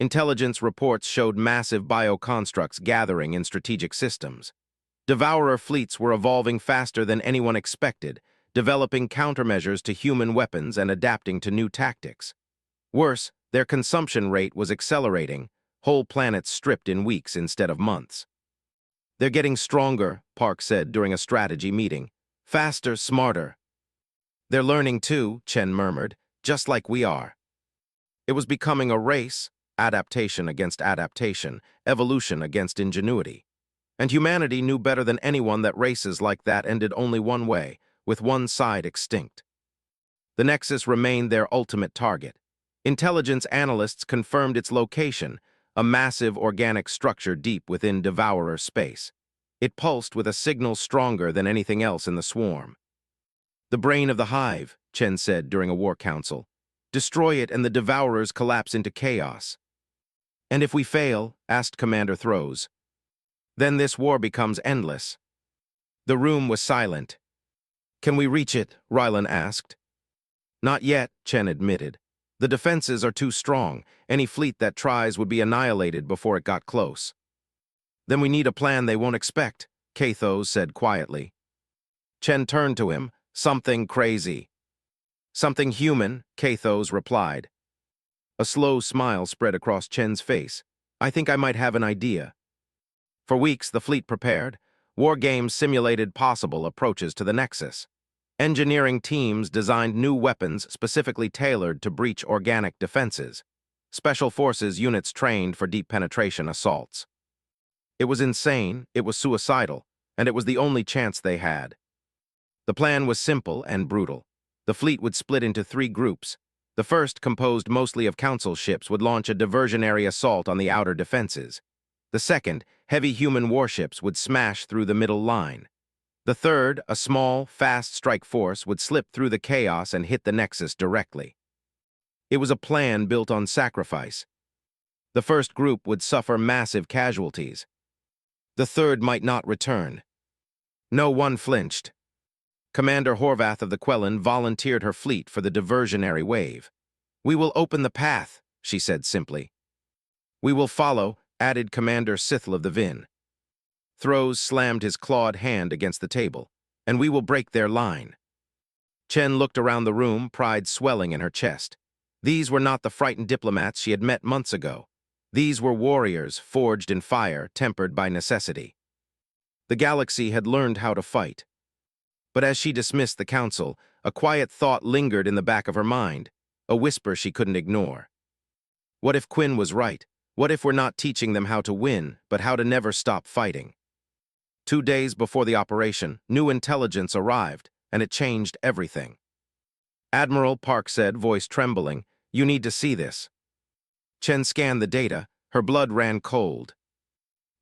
Intelligence reports showed massive bioconstructs gathering in strategic systems. Devourer fleets were evolving faster than anyone expected, developing countermeasures to human weapons and adapting to new tactics. Worse, their consumption rate was accelerating, whole planets stripped in weeks instead of months. They're getting stronger, Park said during a strategy meeting. Faster, smarter. They're learning too, Chen murmured, just like we are. It was becoming a race, adaptation against adaptation, evolution against ingenuity. And humanity knew better than anyone that races like that ended only one way, with one side extinct. The Nexus remained their ultimate target. Intelligence analysts confirmed its location, a massive organic structure deep within Devourer space. It pulsed with a signal stronger than anything else in the swarm. The brain of the hive, Chen said during a war council. Destroy it and the Devourers collapse into chaos. And if we fail, asked Commander Throws, then this war becomes endless. The room was silent. Can we reach it? Rylan asked. Not yet, Chen admitted. The defenses are too strong. Any fleet that tries would be annihilated before it got close. Then we need a plan they won't expect, Kathos said quietly. Chen turned to him. Something crazy. Something human, Kathos replied. A slow smile spread across Chen's face. I think I might have an idea. For weeks, the fleet prepared. War games simulated possible approaches to the Nexus. Engineering teams designed new weapons specifically tailored to breach organic defenses. Special forces units trained for deep penetration assaults. It was insane, it was suicidal, and it was the only chance they had. The plan was simple and brutal. The fleet would split into 3 groups. The first, composed mostly of council ships, would launch a diversionary assault on the outer defenses. The second, heavy human warships, would smash through the middle line. The third, a small, fast strike force, would slip through the chaos and hit the Nexus directly. It was a plan built on sacrifice. The first group would suffer massive casualties. The third might not return. No one flinched. Commander Horvath of the Quellan volunteered her fleet for the diversionary wave. We will open the path, she said simply. We will follow, added Commander Sithl of the Vin. Throws slammed his clawed hand against the table. And we will break their line. Chen looked around the room, pride swelling in her chest. These were not the frightened diplomats she had met months ago. These were warriors, forged in fire, tempered by necessity. The galaxy had learned how to fight. But as she dismissed the council, a quiet thought lingered in the back of her mind, a whisper she couldn't ignore. What if Quinn was right? What if we're not teaching them how to win, but how to never stop fighting? 2 days before the operation, new intelligence arrived, and it changed everything. Admiral, Park said, voice trembling, you need to see this. Chen scanned the data, her blood ran cold.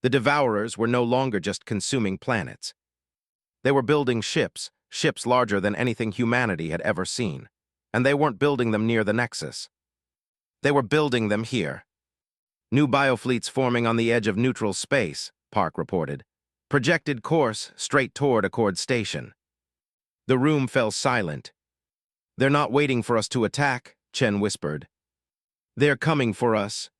The Devourers were no longer just consuming planets. They were building ships, ships larger than anything humanity had ever seen. And they weren't building them near the Nexus. They were building them here. New biofleets forming on the edge of neutral space, Park reported. Projected course straight toward Accord Station. The room fell silent. They're not waiting for us to attack, Chen whispered. They're coming for us.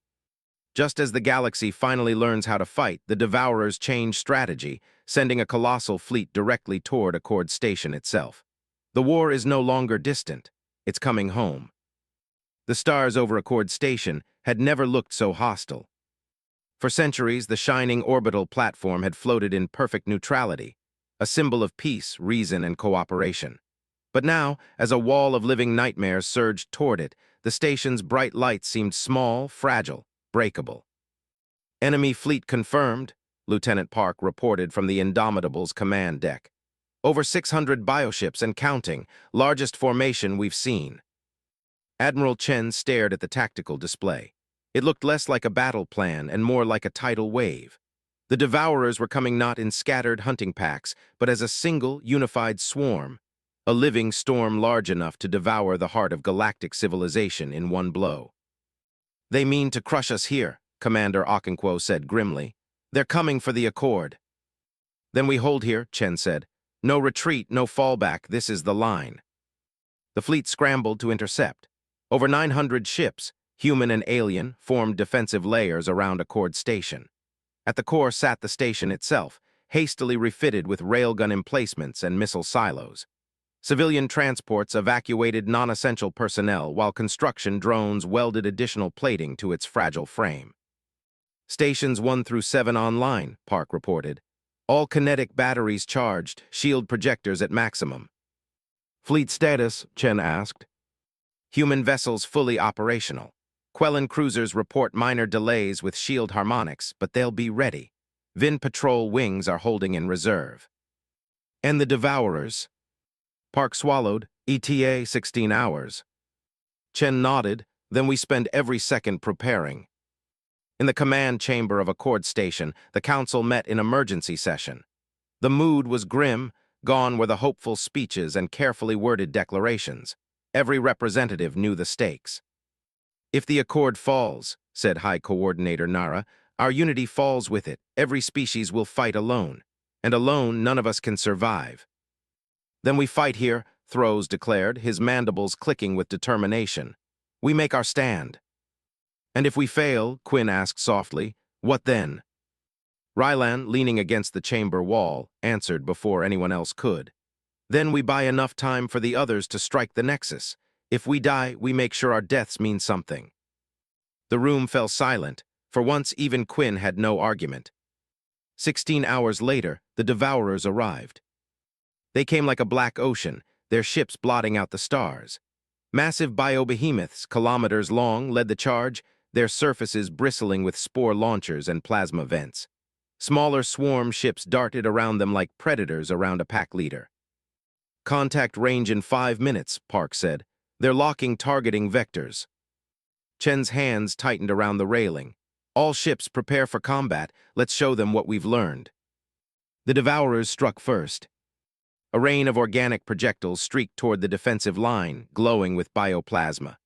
Just as the galaxy finally learns how to fight, the Devourers change strategy, sending a colossal fleet directly toward Accord Station itself. The war is no longer distant. It's coming home. The stars over Accord Station had never looked so hostile. For centuries, the shining orbital platform had floated in perfect neutrality, a symbol of peace, reason, and cooperation. But now, as a wall of living nightmares surged toward it, the station's bright lights seemed small, fragile, breakable. Enemy fleet confirmed, Lieutenant Park reported from the Indomitable's command deck. Over 600 bioships and counting, largest formation we've seen. Admiral Chen stared at the tactical display. It looked less like a battle plan and more like a tidal wave. The Devourers were coming not in scattered hunting packs, but as a single, unified swarm, a living storm large enough to devour the heart of galactic civilization in one blow. They mean to crush us here, Commander Okonkwo said grimly. They're coming for the Accord. Then we hold here, Chen said. No retreat, no fallback, this is the line. The fleet scrambled to intercept. Over 900 ships, human and alien, formed defensive layers around Accord Station. At the core sat the station itself, hastily refitted with railgun emplacements and missile silos. Civilian transports evacuated non-essential personnel while construction drones welded additional plating to its fragile frame. Stations 1 through 7 online, Park reported. All kinetic batteries charged, shield projectors at maximum. Fleet status, Chen asked. Human vessels fully operational. Quellan cruisers report minor delays with shield harmonics, but they'll be ready. Vin patrol wings are holding in reserve. And the Devourers? Park swallowed, ETA 16 hours. Chen nodded, then we spend every second preparing. In the command chamber of Accord Station, the council met in emergency session. The mood was grim, gone were the hopeful speeches and carefully worded declarations. Every representative knew the stakes. If the Accord falls, said High Coordinator Nara, our unity falls with it. Every species will fight alone. And alone, none of us can survive. Then we fight here, Throws declared, his mandibles clicking with determination. We make our stand. And if we fail, Quinn asked softly, what then? Rylan, leaning against the chamber wall, answered before anyone else could. Then we buy enough time for the others to strike the nexus. If we die, we make sure our deaths mean something. The room fell silent. For once, even Quinn had no argument. 16 hours later, the Devourers arrived. They came like a black ocean, their ships blotting out the stars. Massive biobehemoths, kilometers long, led the charge, their surfaces bristling with spore launchers and plasma vents. Smaller swarm ships darted around them like predators around a pack leader. Contact range in 5 minutes, Park said. They're locking targeting vectors. Chen's hands tightened around the railing. All ships prepare for combat. Let's show them what we've learned. The Devourers struck first. A rain of organic projectiles streaked toward the defensive line, glowing with bioplasma.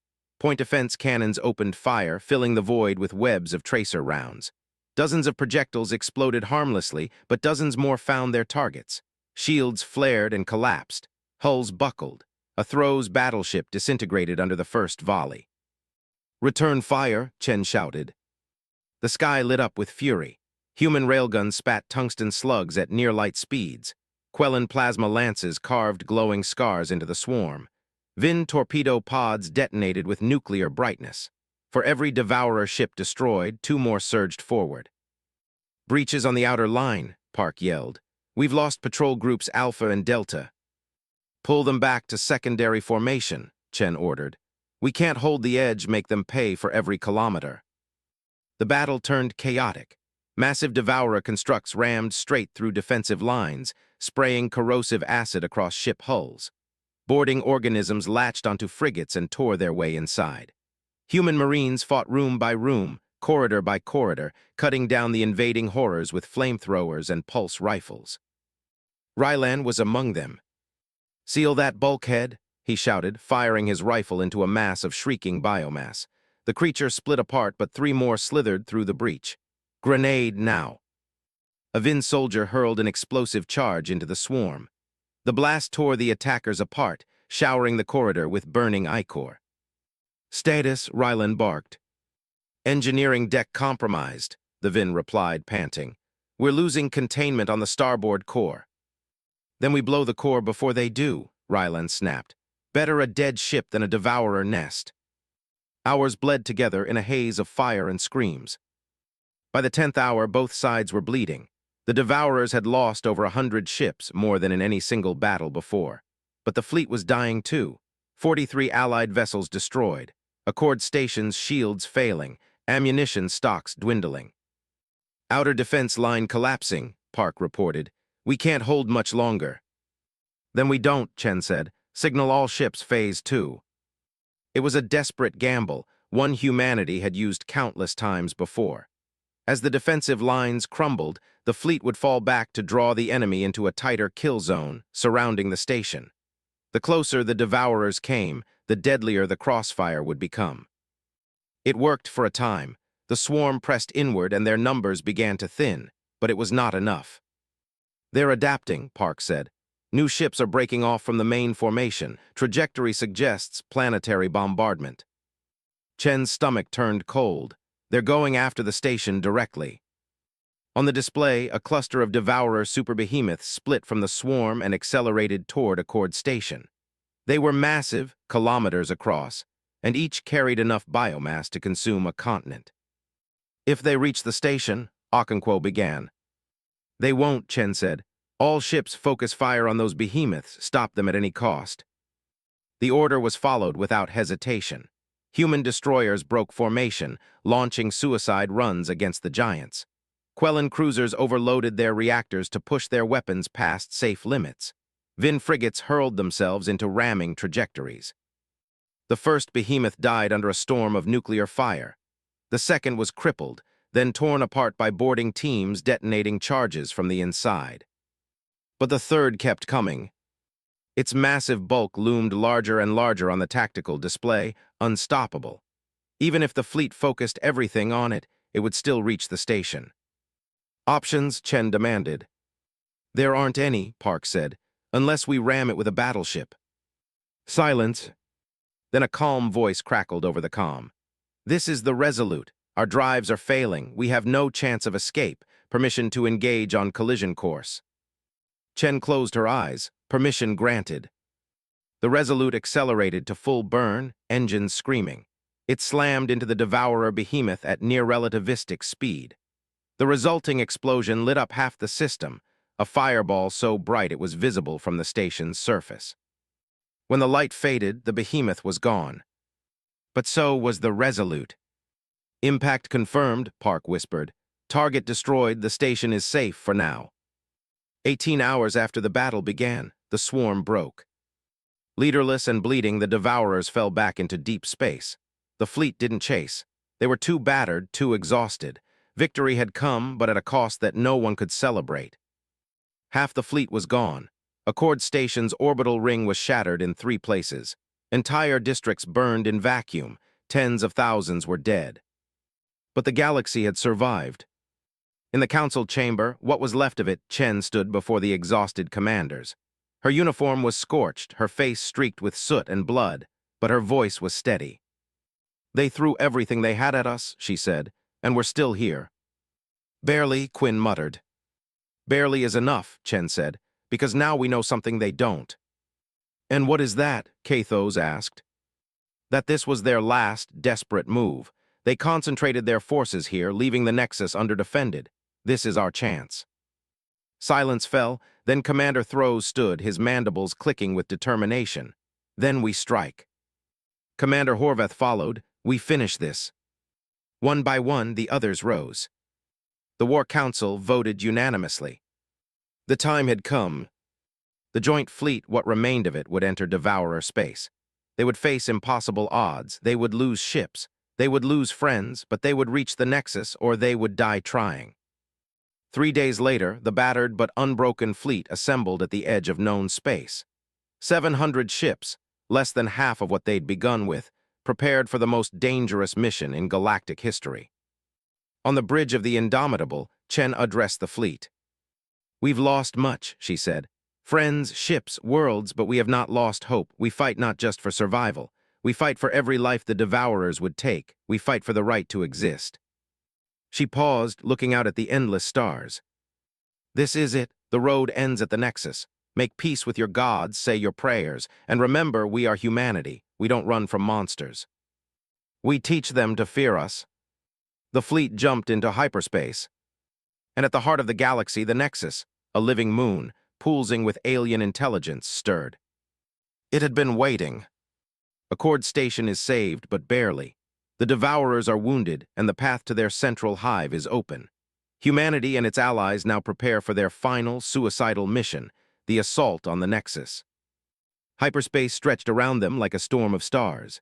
Point defense cannons opened fire, filling the void with webs of tracer rounds. Dozens of projectiles exploded harmlessly, but dozens more found their targets. Shields flared and collapsed. Hulls buckled. A Throws battleship disintegrated under the first volley. Return fire, Chen shouted. The sky lit up with fury. Human railguns spat tungsten slugs at near-light speeds. Quellan plasma lances carved glowing scars into the swarm. Vin torpedo pods detonated with nuclear brightness. For every Devourer ship destroyed, 2 more surged forward. Breaches on the outer line, Park yelled. We've lost patrol groups Alpha and Delta. Pull them back to secondary formation, Chen ordered. We can't hold the edge, make them pay for every kilometer. The battle turned chaotic. Massive Devourer constructs rammed straight through defensive lines, spraying corrosive acid across ship hulls. Boarding organisms latched onto frigates and tore their way inside. Human Marines fought room by room, corridor by corridor, cutting down the invading horrors with flamethrowers and pulse rifles. Rylan was among them. Seal that bulkhead, he shouted, firing his rifle into a mass of shrieking biomass. The creature split apart, but 3 more slithered through the breach. Grenade now. A Vin soldier hurled an explosive charge into the swarm. The blast tore the attackers apart, showering the corridor with burning ichor. Status, Rylan barked. Engineering deck compromised, the Vin replied, panting. We're losing containment on the starboard core. Then we blow the core before they do, Rylan snapped. Better a dead ship than a Devourer nest. Hours bled together in a haze of fire and screams. By the 10th hour, both sides were bleeding. The Devourers had lost over 100 ships, more than in any single battle before. But the fleet was dying too. 43 Allied vessels destroyed. Accord stations' shields failing. Ammunition stocks dwindling. Outer defense line collapsing, Park reported. We can't hold much longer. Then we don't, Chen said. Signal all ships phase 2. It was a desperate gamble, one humanity had used countless times before. As the defensive lines crumbled, the fleet would fall back to draw the enemy into a tighter kill zone surrounding the station. The closer the Devourers came, the deadlier the crossfire would become. It worked for a time. The swarm pressed inward and their numbers began to thin, but it was not enough. They're adapting, Park said. New ships are breaking off from the main formation. Trajectory suggests planetary bombardment. Chen's stomach turned cold. They're going after the station directly. On the display, a cluster of Devourer superbehemoths split from the swarm and accelerated toward Accord Station. They were massive, kilometers across, and each carried enough biomass to consume a continent. If they reach the station, Okonkwo began. They won't, Chen said. All ships focus fire on those behemoths, stop them at any cost. The order was followed without hesitation. Human destroyers broke formation, launching suicide runs against the giants. Quellan cruisers overloaded their reactors to push their weapons past safe limits. Vin frigates hurled themselves into ramming trajectories. The first behemoth died under a storm of nuclear fire. The second was crippled, then torn apart by boarding teams detonating charges from the inside. But the third kept coming. Its massive bulk loomed larger and larger on the tactical display, unstoppable. Even if the fleet focused everything on it, it would still reach the station. Options, Chen demanded. There aren't any, Park said, unless we ram it with a battleship. Silence. Then a calm voice crackled over the comm. This is the Resolute. Our drives are failing. We have no chance of escape. Permission to engage on collision course. Chen closed her eyes. Permission granted. The Resolute accelerated to full burn, engines screaming. It slammed into the Devourer behemoth at near-relativistic speed. The resulting explosion lit up half the system, a fireball so bright it was visible from the station's surface. When the light faded, the behemoth was gone. But so was the Resolute. Impact confirmed, Park whispered. Target destroyed, the station is safe for now. 18 hours after the battle began, the swarm broke. Leaderless and bleeding, the Devourers fell back into deep space. The fleet didn't chase. They were too battered, too exhausted. Victory had come, but at a cost that no one could celebrate. Half the fleet was gone. Accord Station's orbital ring was shattered in 3 places. Entire districts burned in vacuum. Tens of thousands were dead. But the galaxy had survived. In the council chamber, what was left of it, Chen stood before the exhausted commanders. Her uniform was scorched, her face streaked with soot and blood, but her voice was steady. They threw everything they had at us, she said, and we're still here. Barely, Quinn muttered. Barely is enough, Chen said, because now we know something they don't. And what is that? Kathos asked. That this was their last, desperate move. They concentrated their forces here, leaving the Nexus underdefended. This is our chance. Silence fell, then Commander Throws stood, his mandibles clicking with determination. Then we strike. Commander Horvath followed. We finish this. One by one, the others rose. The War Council voted unanimously. The time had come. The joint fleet, what remained of it, would enter Devourer space. They would face impossible odds. They would lose ships. They would lose friends, but they would reach the Nexus or they would die trying. 3 days later, the battered but unbroken fleet assembled at the edge of known space. 700 ships, less than half of what they'd begun with, prepared for the most dangerous mission in galactic history. On the bridge of the Indomitable, Chen addressed the fleet. We've lost much, she said. Friends, ships, worlds, but we have not lost hope. We fight not just for survival. We fight for every life the Devourers would take. We fight for the right to exist. She paused, looking out at the endless stars. This is it. The road ends at the Nexus. Make peace with your gods, say your prayers, and remember we are humanity. We don't run from monsters. We teach them to fear us. The fleet jumped into hyperspace. And at the heart of the galaxy, the Nexus, a living moon, pulsing with alien intelligence, stirred. It had been waiting. Accord Station is saved, but barely. The Devourers are wounded, and the path to their central hive is open. Humanity and its allies now prepare for their final, suicidal mission, the assault on the Nexus. Hyperspace stretched around them like a storm of stars.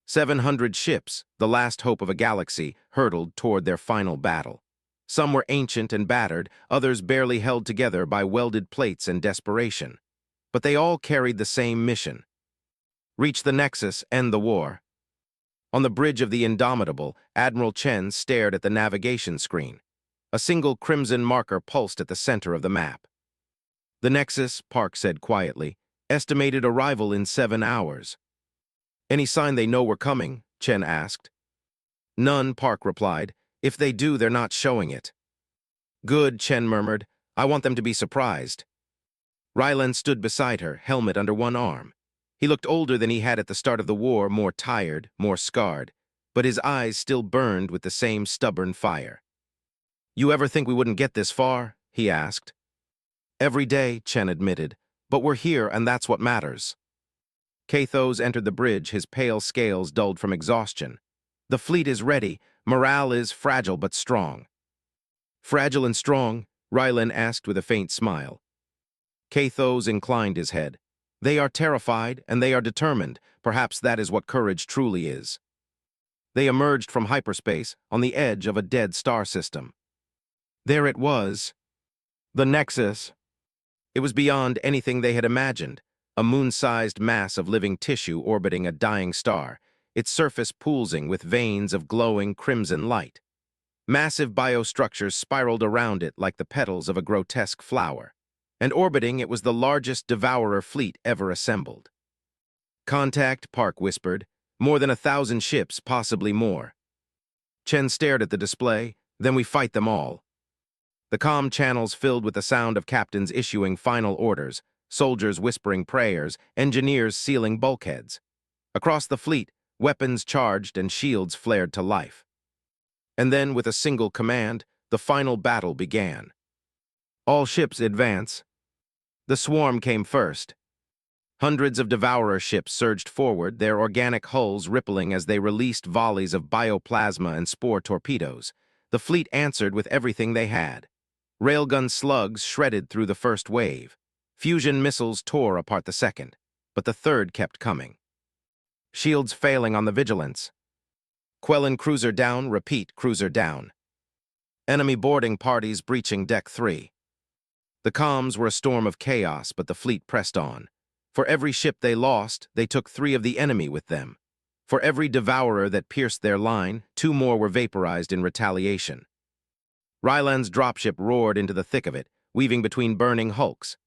700 ships, the last hope of a galaxy, hurtled toward their final battle. Some were ancient and battered, others barely held together by welded plates and desperation. But they all carried the same mission. Reach the Nexus, end the war. On the bridge of the Indomitable, Admiral Chen stared at the navigation screen. A single crimson marker pulsed at the center of the map. The Nexus, Park said quietly, estimated arrival in 7 hours. Any sign they know we're coming? Chen asked. None, Park replied. If they do, they're not showing it. Good, Chen murmured. I want them to be surprised. Rylan stood beside her, helmet under one arm. He looked older than he had at the start of the war, more tired, more scarred, but his eyes still burned with the same stubborn fire. You ever think we wouldn't get this far? he asked. Every day, Chen admitted, but we're here and that's what matters. Kathos entered the bridge, his pale scales dulled from exhaustion. The fleet is ready. Morale is fragile but strong. Fragile and strong? Rylan asked with a faint smile. Kathos inclined his head. They are terrified and they are determined. Perhaps that is what courage truly is. They emerged from hyperspace on the edge of a dead star system. There it was. The Nexus. It was beyond anything they had imagined, a moon-sized mass of living tissue orbiting a dying star, its surface pulsing with veins of glowing crimson light. Massive biostructures spiraled around it like the petals of a grotesque flower, and orbiting it was the largest devourer fleet ever assembled. Contact, Park whispered. More than 1,000 ships, possibly more. Chen stared at the display. Then we fight them all. The comm channels filled with the sound of captains issuing final orders, soldiers whispering prayers, engineers sealing bulkheads. Across the fleet, weapons charged and shields flared to life. And then, with a single command, the final battle began. All ships advance. The swarm came first. Hundreds of devourer ships surged forward, their organic hulls rippling as they released volleys of bioplasma and spore torpedoes. The fleet answered with everything they had. Railgun slugs shredded through the first wave. Fusion missiles tore apart the second, but the third kept coming. Shields failing on the Vigilance. Quellen cruiser down, repeat, cruiser down. Enemy boarding parties breaching Deck 3. The comms were a storm of chaos, but the fleet pressed on. For every ship they lost, they took 3 of the enemy with them. For every devourer that pierced their line, 2 more were vaporized in retaliation. Ryland's dropship roared into the thick of it, weaving between burning hulks.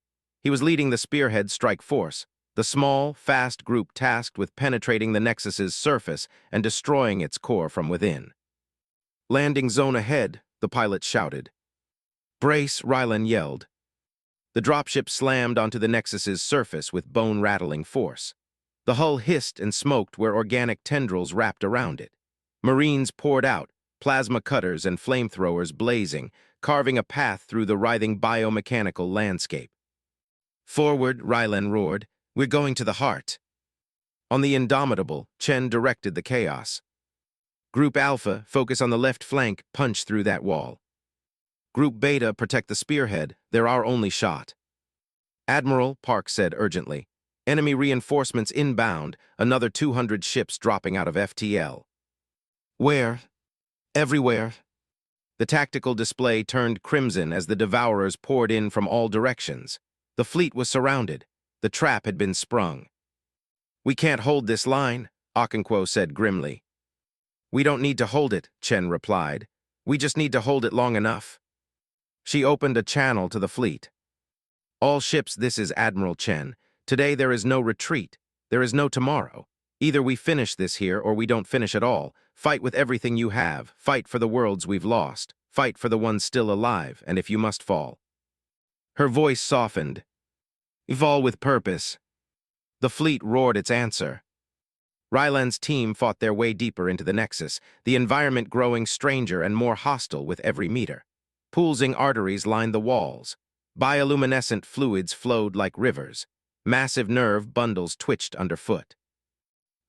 He was leading the Spearhead Strike Force, the small, fast group tasked with penetrating the Nexus's surface and destroying its core from within. Landing zone ahead, the pilot shouted. Brace, Ryland yelled. The dropship slammed onto the Nexus's surface with bone-rattling force. The hull hissed and smoked where organic tendrils wrapped around it. Marines poured out, plasma cutters and flamethrowers blazing, carving a path through the writhing biomechanical landscape. Forward, Rylan roared. We're going to the heart. On the Indomitable, Chen directed the chaos. Group Alpha, focus on the left flank, punch through that wall. Group Beta, protect the spearhead. They're our only shot. Admiral, Park said urgently. Enemy reinforcements inbound, another 200 ships dropping out of FTL. Where? Everywhere. The tactical display turned crimson as the devourers poured in from all directions. The fleet was surrounded. The trap had been sprung. We can't hold this line, Okonkwo said grimly. We don't need to hold it, Chen replied. We just need to hold it long enough. She opened a channel to the fleet. All ships, this is Admiral Chen. Today there is no retreat. There is no tomorrow. Either we finish this here or we don't finish at all. Fight with everything you have. Fight for the worlds we've lost. Fight for the ones still alive, and if you must fall. Her voice softened. Evolve with purpose. The fleet roared its answer. Ryland's team fought their way deeper into the Nexus, the environment growing stranger and more hostile with every meter. Pulsing arteries lined the walls. Bioluminescent fluids flowed like rivers. Massive nerve bundles twitched underfoot.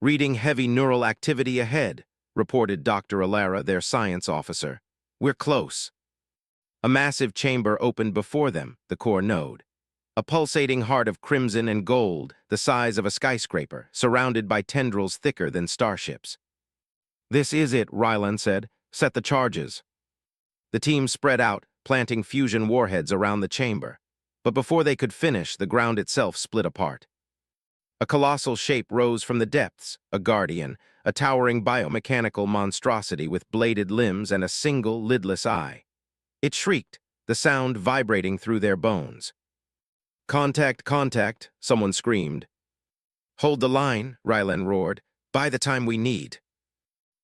Reading heavy neural activity ahead, reported Dr. Alara, their science officer. We're close. A massive chamber opened before them, the core node. A pulsating heart of crimson and gold, the size of a skyscraper, surrounded by tendrils thicker than starships. This is it, Ryland said. Set the charges. The team spread out, planting fusion warheads around the chamber. But before they could finish, the ground itself split apart. A colossal shape rose from the depths, a guardian, a towering biomechanical monstrosity with bladed limbs and a single, lidless eye. It shrieked, the sound vibrating through their bones. Contact, contact, someone screamed. Hold the line, Rylan roared. By the time we need.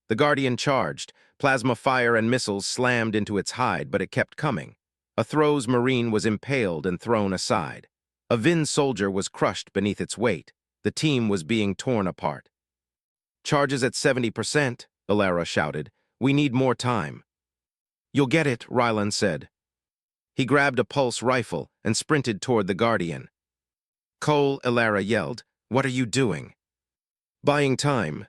The Guardian charged. Plasma fire and missiles slammed into its hide, but it kept coming. A Thro's Marine was impaled and thrown aside. A Vin soldier was crushed beneath its weight. The team was being torn apart. Charges at 70%, Alara shouted. We need more time. You'll get it, Rylan said. He grabbed a pulse rifle and sprinted toward the Guardian. Cole, Elara yelled, "What are you doing?" "Buying time."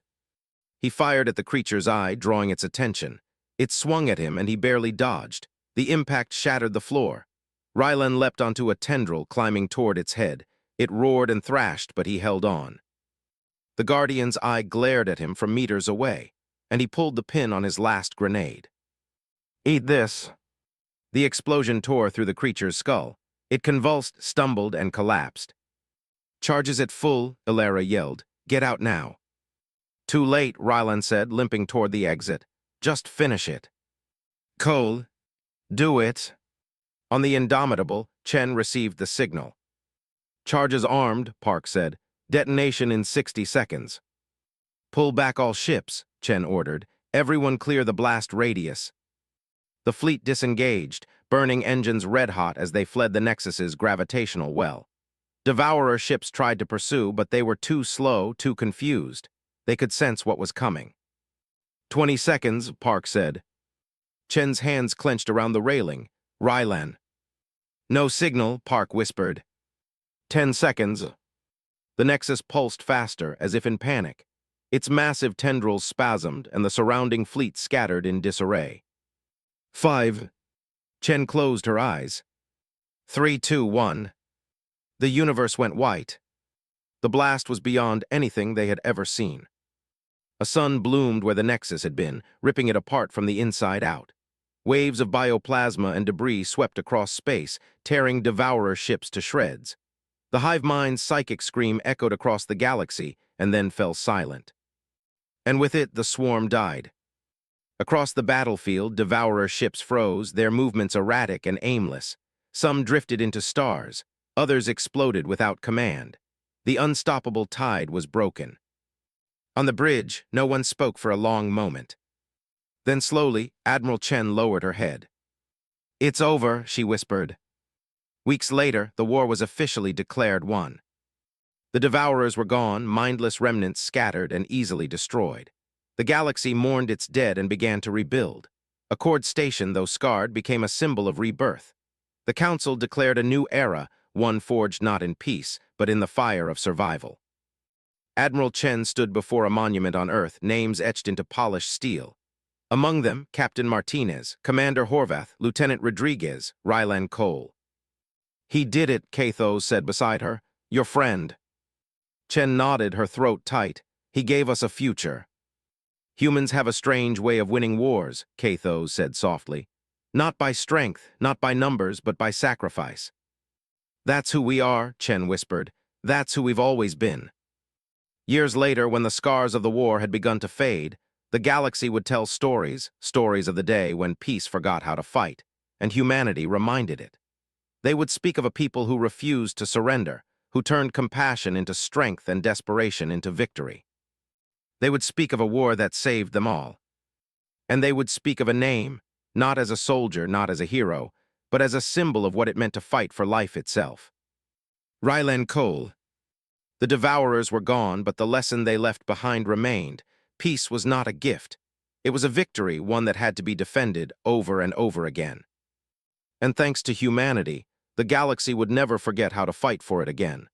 He fired at the creature's eye, drawing its attention. It swung at him, and he barely dodged. The impact shattered the floor. Rylan leapt onto a tendril, climbing toward its head. It roared and thrashed, but he held on. The Guardian's eye glared at him from meters away, and he pulled the pin on his last grenade. "Eat this." The explosion tore through the creature's skull. It convulsed, stumbled, and collapsed. "Charges at full," Elara yelled. "Get out now." "Too late," Rylan said, limping toward the exit. "Just finish it." "Cole, do it." On the Indomitable, Chen received the signal. "Charges armed," Park said. "Detonation in 60 seconds." "Pull back all ships," Chen ordered. "Everyone clear the blast radius." The fleet disengaged, burning engines red-hot as they fled the Nexus's gravitational well. Devourer ships tried to pursue, but they were too slow, too confused. They could sense what was coming. 20 seconds, Park said. Chen's hands clenched around the railing. Rylan. "No signal," Park whispered. 10 seconds. The Nexus pulsed faster, as if in panic. Its massive tendrils spasmed, and the surrounding fleet scattered in disarray. 5. Chen closed her eyes. 3, 2, 1. The universe went white. The blast was beyond anything they had ever seen. A sun bloomed where the Nexus had been, ripping it apart from the inside out. Waves of bioplasma and debris swept across space, tearing Devourer ships to shreds. The hive mind's psychic scream echoed across the galaxy and then fell silent. And with it, the swarm died. Across the battlefield, Devourer ships froze, their movements erratic and aimless. Some drifted into stars, others exploded without command. The unstoppable tide was broken. On the bridge, no one spoke for a long moment. Then slowly, Admiral Chen lowered her head. "It's over," she whispered. Weeks later, the war was officially declared won. The Devourers were gone, mindless remnants scattered and easily destroyed. The galaxy mourned its dead and began to rebuild. Accord Station, though scarred, became a symbol of rebirth. The Council declared a new era, one forged not in peace, but in the fire of survival. Admiral Chen stood before a monument on Earth, names etched into polished steel. Among them, Captain Martinez, Commander Horvath, Lieutenant Rodriguez, Rylan Cole. "He did it," Cathos said beside her. "Your friend." Chen nodded, her throat tight. "He gave us a future." "Humans have a strange way of winning wars," Cathos said softly. "Not by strength, not by numbers, but by sacrifice." "That's who we are," Chen whispered. "That's who we've always been." Years later, when the scars of the war had begun to fade, the galaxy would tell stories, stories of the day when peace forgot how to fight, and humanity reminded it. They would speak of a people who refused to surrender, who turned compassion into strength and desperation into victory. They would speak of a war that saved them all. And they would speak of a name, not as a soldier, not as a hero, but as a symbol of what it meant to fight for life itself. Rylan Cole. The Devourers were gone, but the lesson they left behind remained. Peace was not a gift. It was a victory, one that had to be defended over and over again. And thanks to humanity, the galaxy would never forget how to fight for it again.